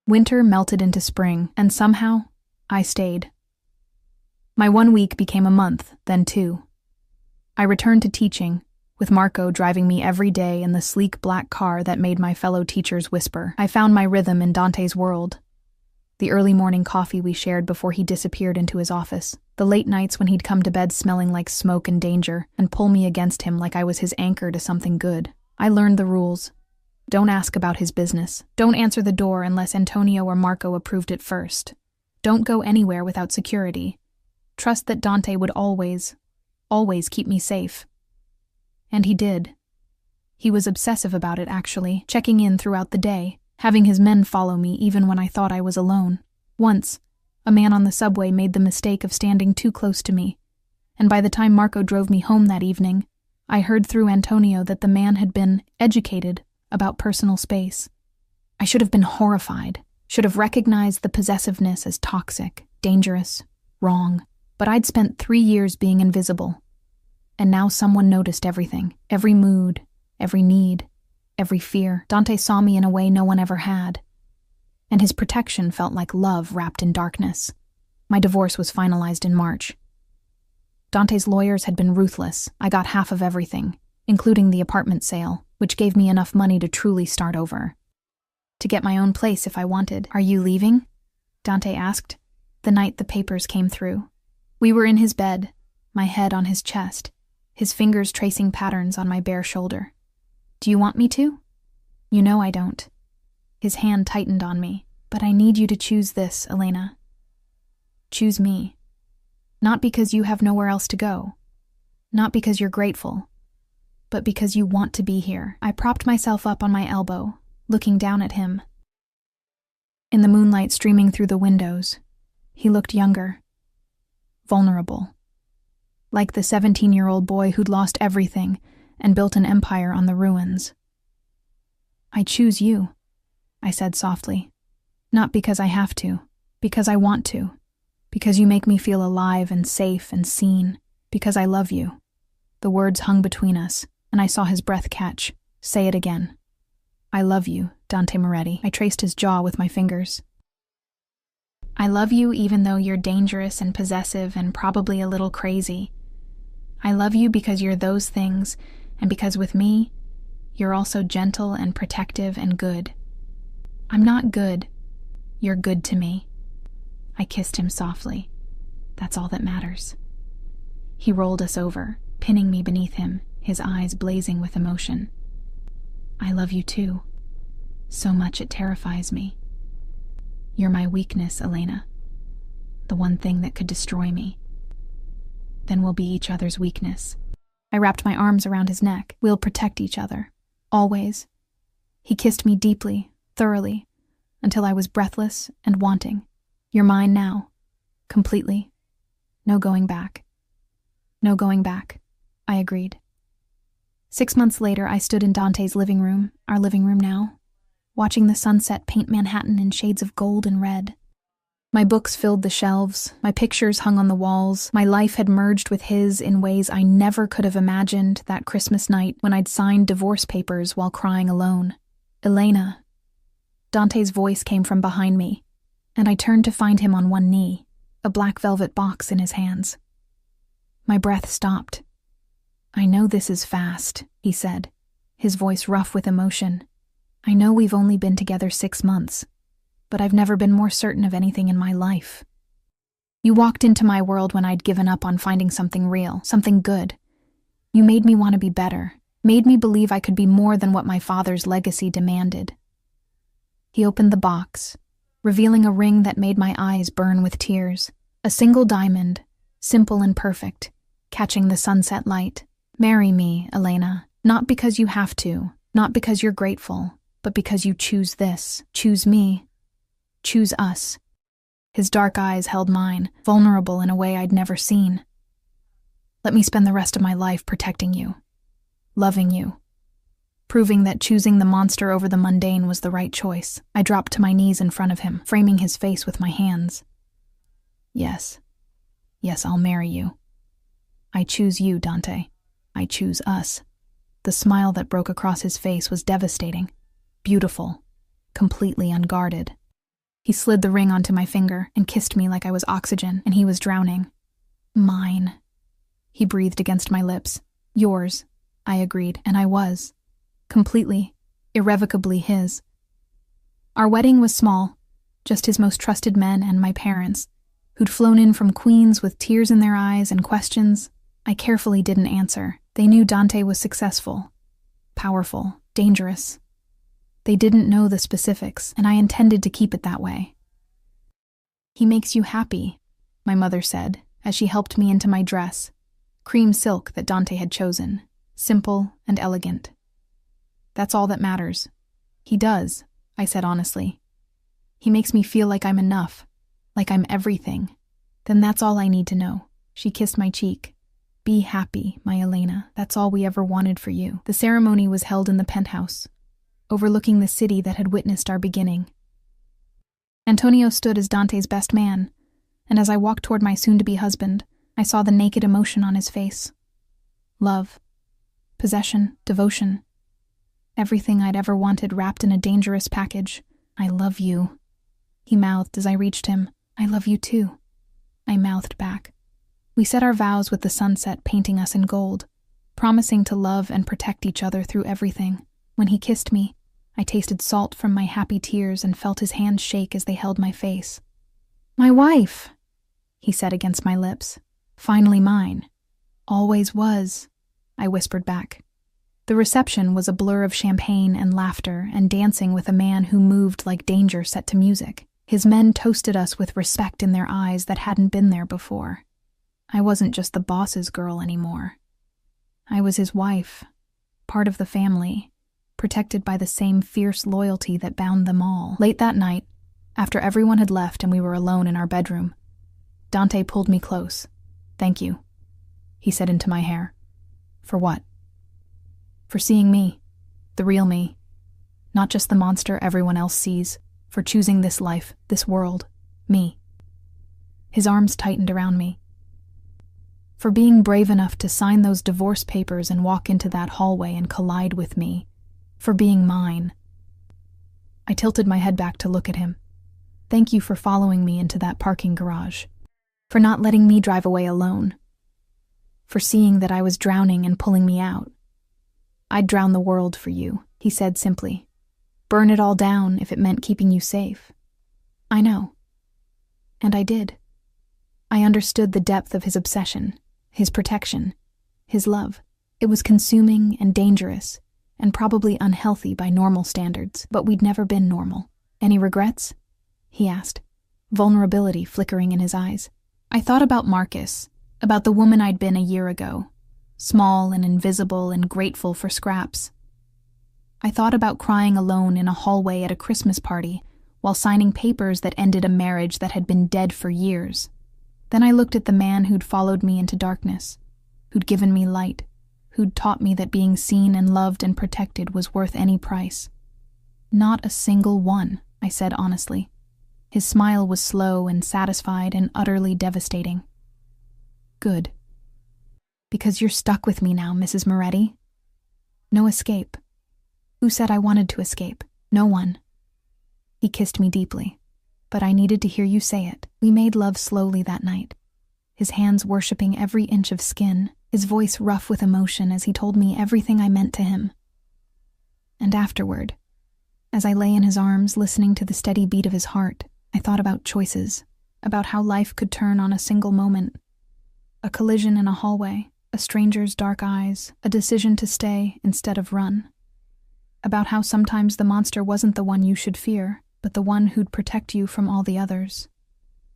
Winter melted into spring, and somehow, I stayed. My 1 week became a month, then 2. I returned to teaching, with Marco driving me every day in the sleek black car that made my fellow teachers whisper. I found my rhythm in Dante's world. The early morning coffee we shared before he disappeared into his office. The late nights when he'd come to bed smelling like smoke and danger and pull me against him like I was his anchor to something good. I learned the rules. Don't ask about his business. Don't answer the door unless Antonio or Marco approved it first. Don't go anywhere without security. Trust that Dante would always keep me safe. And he did. He was obsessive about it, actually, checking in throughout the day, having his men follow me even when I thought I was alone. Once, a man on the subway made the mistake of standing too close to me, and by the time Marco drove me home that evening, I heard through Antonio that the man had been educated about personal space. I should have been horrified, should have recognized the possessiveness as toxic. dangerous, wrong. But I'd spent 3 years being invisible. And now someone noticed everything, every mood, every need, every fear. Dante saw me in a way no one ever had. And his protection felt like love wrapped in darkness. My divorce was finalized in March. Dante's lawyers had been ruthless. I got half of everything, including the apartment sale, which gave me enough money to truly start over. To get my own place if I wanted. "Are you leaving?" Dante asked, the night the papers came through. We were in his bed, my head on his chest, his fingers tracing patterns on my bare shoulder. "Do you want me to?" "You know I don't." His hand tightened on me. "But I need you to choose this, Elena. Choose me. Not because you have nowhere else to go. Not because you're grateful. But because you want to be here." I propped myself up on my elbow, looking down at him. In the moonlight streaming through the windows, he looked younger, vulnerable, like the 17-year-old boy who'd lost everything and built an empire on the ruins. "I choose you," I said softly. "Not because I have to, because I want to, because you make me feel alive and safe and seen, because I love you." The words hung between us, and I saw his breath catch. "Say it again." "I love you, Dante Moretti." I traced his jaw with my fingers. "I love you even though you're dangerous and possessive and probably a little crazy. I love you because you're those things, and because with me, you're also gentle and protective and good. I'm not good. You're good to me." I kissed him softly. "That's all that matters." He rolled us over, pinning me beneath him, his eyes blazing with emotion. "I love you too. So much it terrifies me. You're my weakness, Elena. The one thing that could destroy me. Then we'll be each other's weakness." I wrapped my arms around his neck. "We'll protect each other. Always." He kissed me deeply, thoroughly, until I was breathless and wanting. "You're mine now. Completely. No going back." "No going back," I agreed. 6 months later, I stood in Dante's living room, our living room now, watching the sunset paint Manhattan in shades of gold and red. My books filled the shelves, my pictures hung on the walls, my life had merged with his in ways I never could have imagined that Christmas night when I'd signed divorce papers while crying alone. "Elena." Dante's voice came from behind me, and I turned to find him on one knee, a black velvet box in his hands. My breath stopped. "I know this is fast," he said, his voice rough with emotion. "I know we've only been together 6 months, but I've never been more certain of anything in my life. You walked into my world when I'd given up on finding something real, something good. You made me want to be better, made me believe I could be more than what my father's legacy demanded." He opened the box, revealing a ring that made my eyes burn with tears. A single diamond, simple and perfect, catching the sunset light. "Marry me, Elena, not because you have to, not because you're grateful, but because you choose this. Choose me. Choose us." His dark eyes held mine, vulnerable in a way I'd never seen. "Let me spend the rest of my life protecting you, loving you, proving that choosing the monster over the mundane was the right choice." I dropped to my knees in front of him, framing his face with my hands. Yes, I'll marry you. I choose you, Dante. I choose us." The smile that broke across his face was devastating, beautiful, completely unguarded. He slid the ring onto my finger and kissed me like I was oxygen and he was drowning. "Mine," he breathed against my lips. "Yours," I agreed, and I was. Completely, irrevocably his. Our wedding was small, just his most trusted men and my parents, who'd flown in from Queens with tears in their eyes and questions I carefully didn't answer. They knew Dante was successful, powerful, dangerous. They didn't know the specifics, and I intended to keep it that way. "He makes you happy," my mother said, as she helped me into my dress, cream silk that Dante had chosen, simple and elegant. "That's all that matters." "He does," I said honestly. "He makes me feel like I'm enough, like I'm everything." "Then that's all I need to know." She kissed my cheek. "Be happy, my Elena. That's all we ever wanted for you." The ceremony was held in the penthouse, overlooking the city that had witnessed our beginning. Antonio stood as Dante's best man, and as I walked toward my soon-to-be husband, I saw the naked emotion on his face. Love, possession, devotion. Everything I'd ever wanted wrapped in a dangerous package. I love you, he mouthed as I reached him. I love you too, I mouthed back. We said our vows with the sunset painting us in gold, promising to love and protect each other through everything. When he kissed me, I tasted salt from my happy tears and felt his hands shake as they held my face. My wife, he said against my lips. Finally mine. Always was, I whispered back. The reception was a blur of champagne and laughter and dancing with a man who moved like danger set to music. His men toasted us with respect in their eyes that hadn't been there before. I wasn't just the boss's girl anymore. I was his wife, part of the family, protected by the same fierce loyalty that bound them all. Late that night, after everyone had left and we were alone in our bedroom, Dante pulled me close. Thank you, he said into my hair. For what? For seeing me, the real me, not just the monster everyone else sees, for choosing this life, this world, me. His arms tightened around me. For being brave enough to sign those divorce papers and walk into that hallway and collide with me. For being mine. I tilted my head back to look at him. Thank you for following me into that parking garage. For not letting me drive away alone. For seeing that I was drowning and pulling me out. I'd drown the world for you, he said simply. Burn it all down if it meant keeping you safe. I know. And I did. I understood the depth of his obsession, his protection, his love. It was consuming and dangerous, and probably unhealthy by normal standards, but we'd never been normal. Any regrets? He asked, vulnerability flickering in his eyes. I thought about Marcus, about the woman I'd been a year ago, small and invisible and grateful for scraps. I thought about crying alone in a hallway at a Christmas party while signing papers that ended a marriage that had been dead for years. Then I looked at the man who'd followed me into darkness, who'd given me light, who'd taught me that being seen and loved and protected was worth any price. Not a single one, I said honestly. His smile was slow and satisfied and utterly devastating. Good. Because you're stuck with me now, Mrs. Moretti. No escape. Who said I wanted to escape? No one. He kissed me deeply, but I needed to hear you say it. We made love slowly that night, his hands worshipping every inch of skin, his voice rough with emotion as he told me everything I meant to him. And afterward, as I lay in his arms listening to the steady beat of his heart, I thought about choices, about how life could turn on a single moment. A collision in a hallway, a stranger's dark eyes, a decision to stay instead of run. About how sometimes the monster wasn't the one you should fear, but the one who'd protect you from all the others.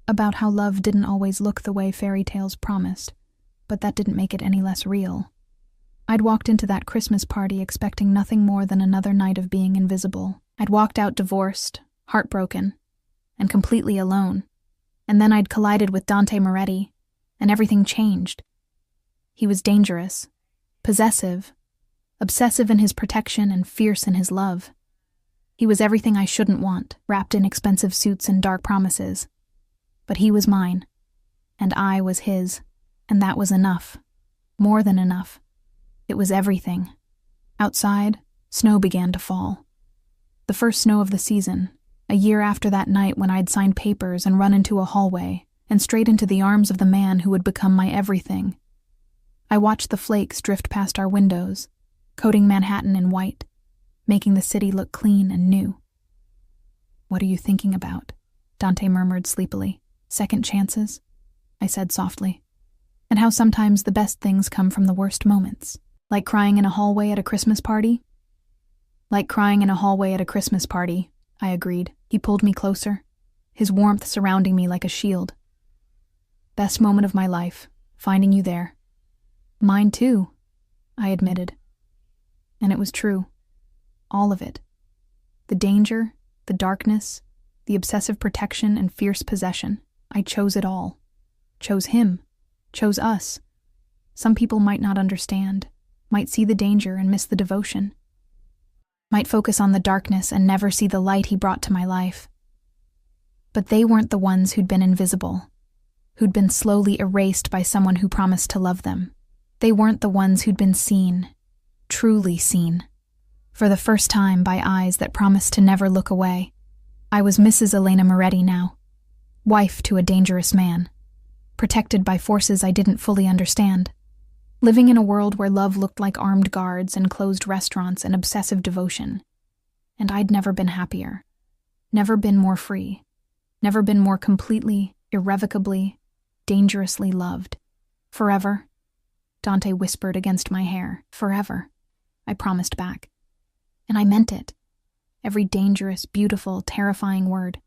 About how love didn't always look the way fairy tales promised, but that didn't make it any less real. I'd walked into that Christmas party expecting nothing more than another night of being invisible. I'd walked out divorced, heartbroken, and completely alone. And then I'd collided with Dante Moretti, and everything changed. He was dangerous, possessive, obsessive in his protection and fierce in his love. He was everything I shouldn't want, wrapped in expensive suits and dark promises. But he was mine, and I was his, and that was enough. More than enough. It was everything. Outside, snow began to fall. The first snow of the season, a year after that night when I'd signed papers and run into a hallway, and straight into the arms of the man who would become my everything. I watched the flakes drift past our windows, coating Manhattan in white, making the city look clean and new. What are you thinking about? Dante murmured sleepily. Second chances? I said softly. And how sometimes the best things come from the worst moments. Like crying in a hallway at a Christmas party? Like crying in a hallway at a Christmas party, I agreed. He pulled me closer, his warmth surrounding me like a shield. Best moment of my life, finding you there. Mine too, I admitted. And it was true. All of it. The danger, the darkness, the obsessive protection and fierce possession. I chose it all. Chose him. Chose us. Some people might not understand, might see the danger and miss the devotion. Might focus on the darkness and never see the light he brought to my life. But they weren't the ones who'd been invisible. who'd been slowly erased by someone who promised to love them. They weren't the ones who'd been seen, truly seen, for the first time by eyes that promised to never look away. I was Mrs. Elena Moretti now, wife to a dangerous man, protected by forces I didn't fully understand, living in a world where love looked like armed guards and closed restaurants and obsessive devotion. And I'd never been happier, never been more free, never been more completely, irrevocably, dangerously loved. Forever, Dante whispered against my hair. Forever, I promised back. And I meant it. Every dangerous, beautiful, terrifying word.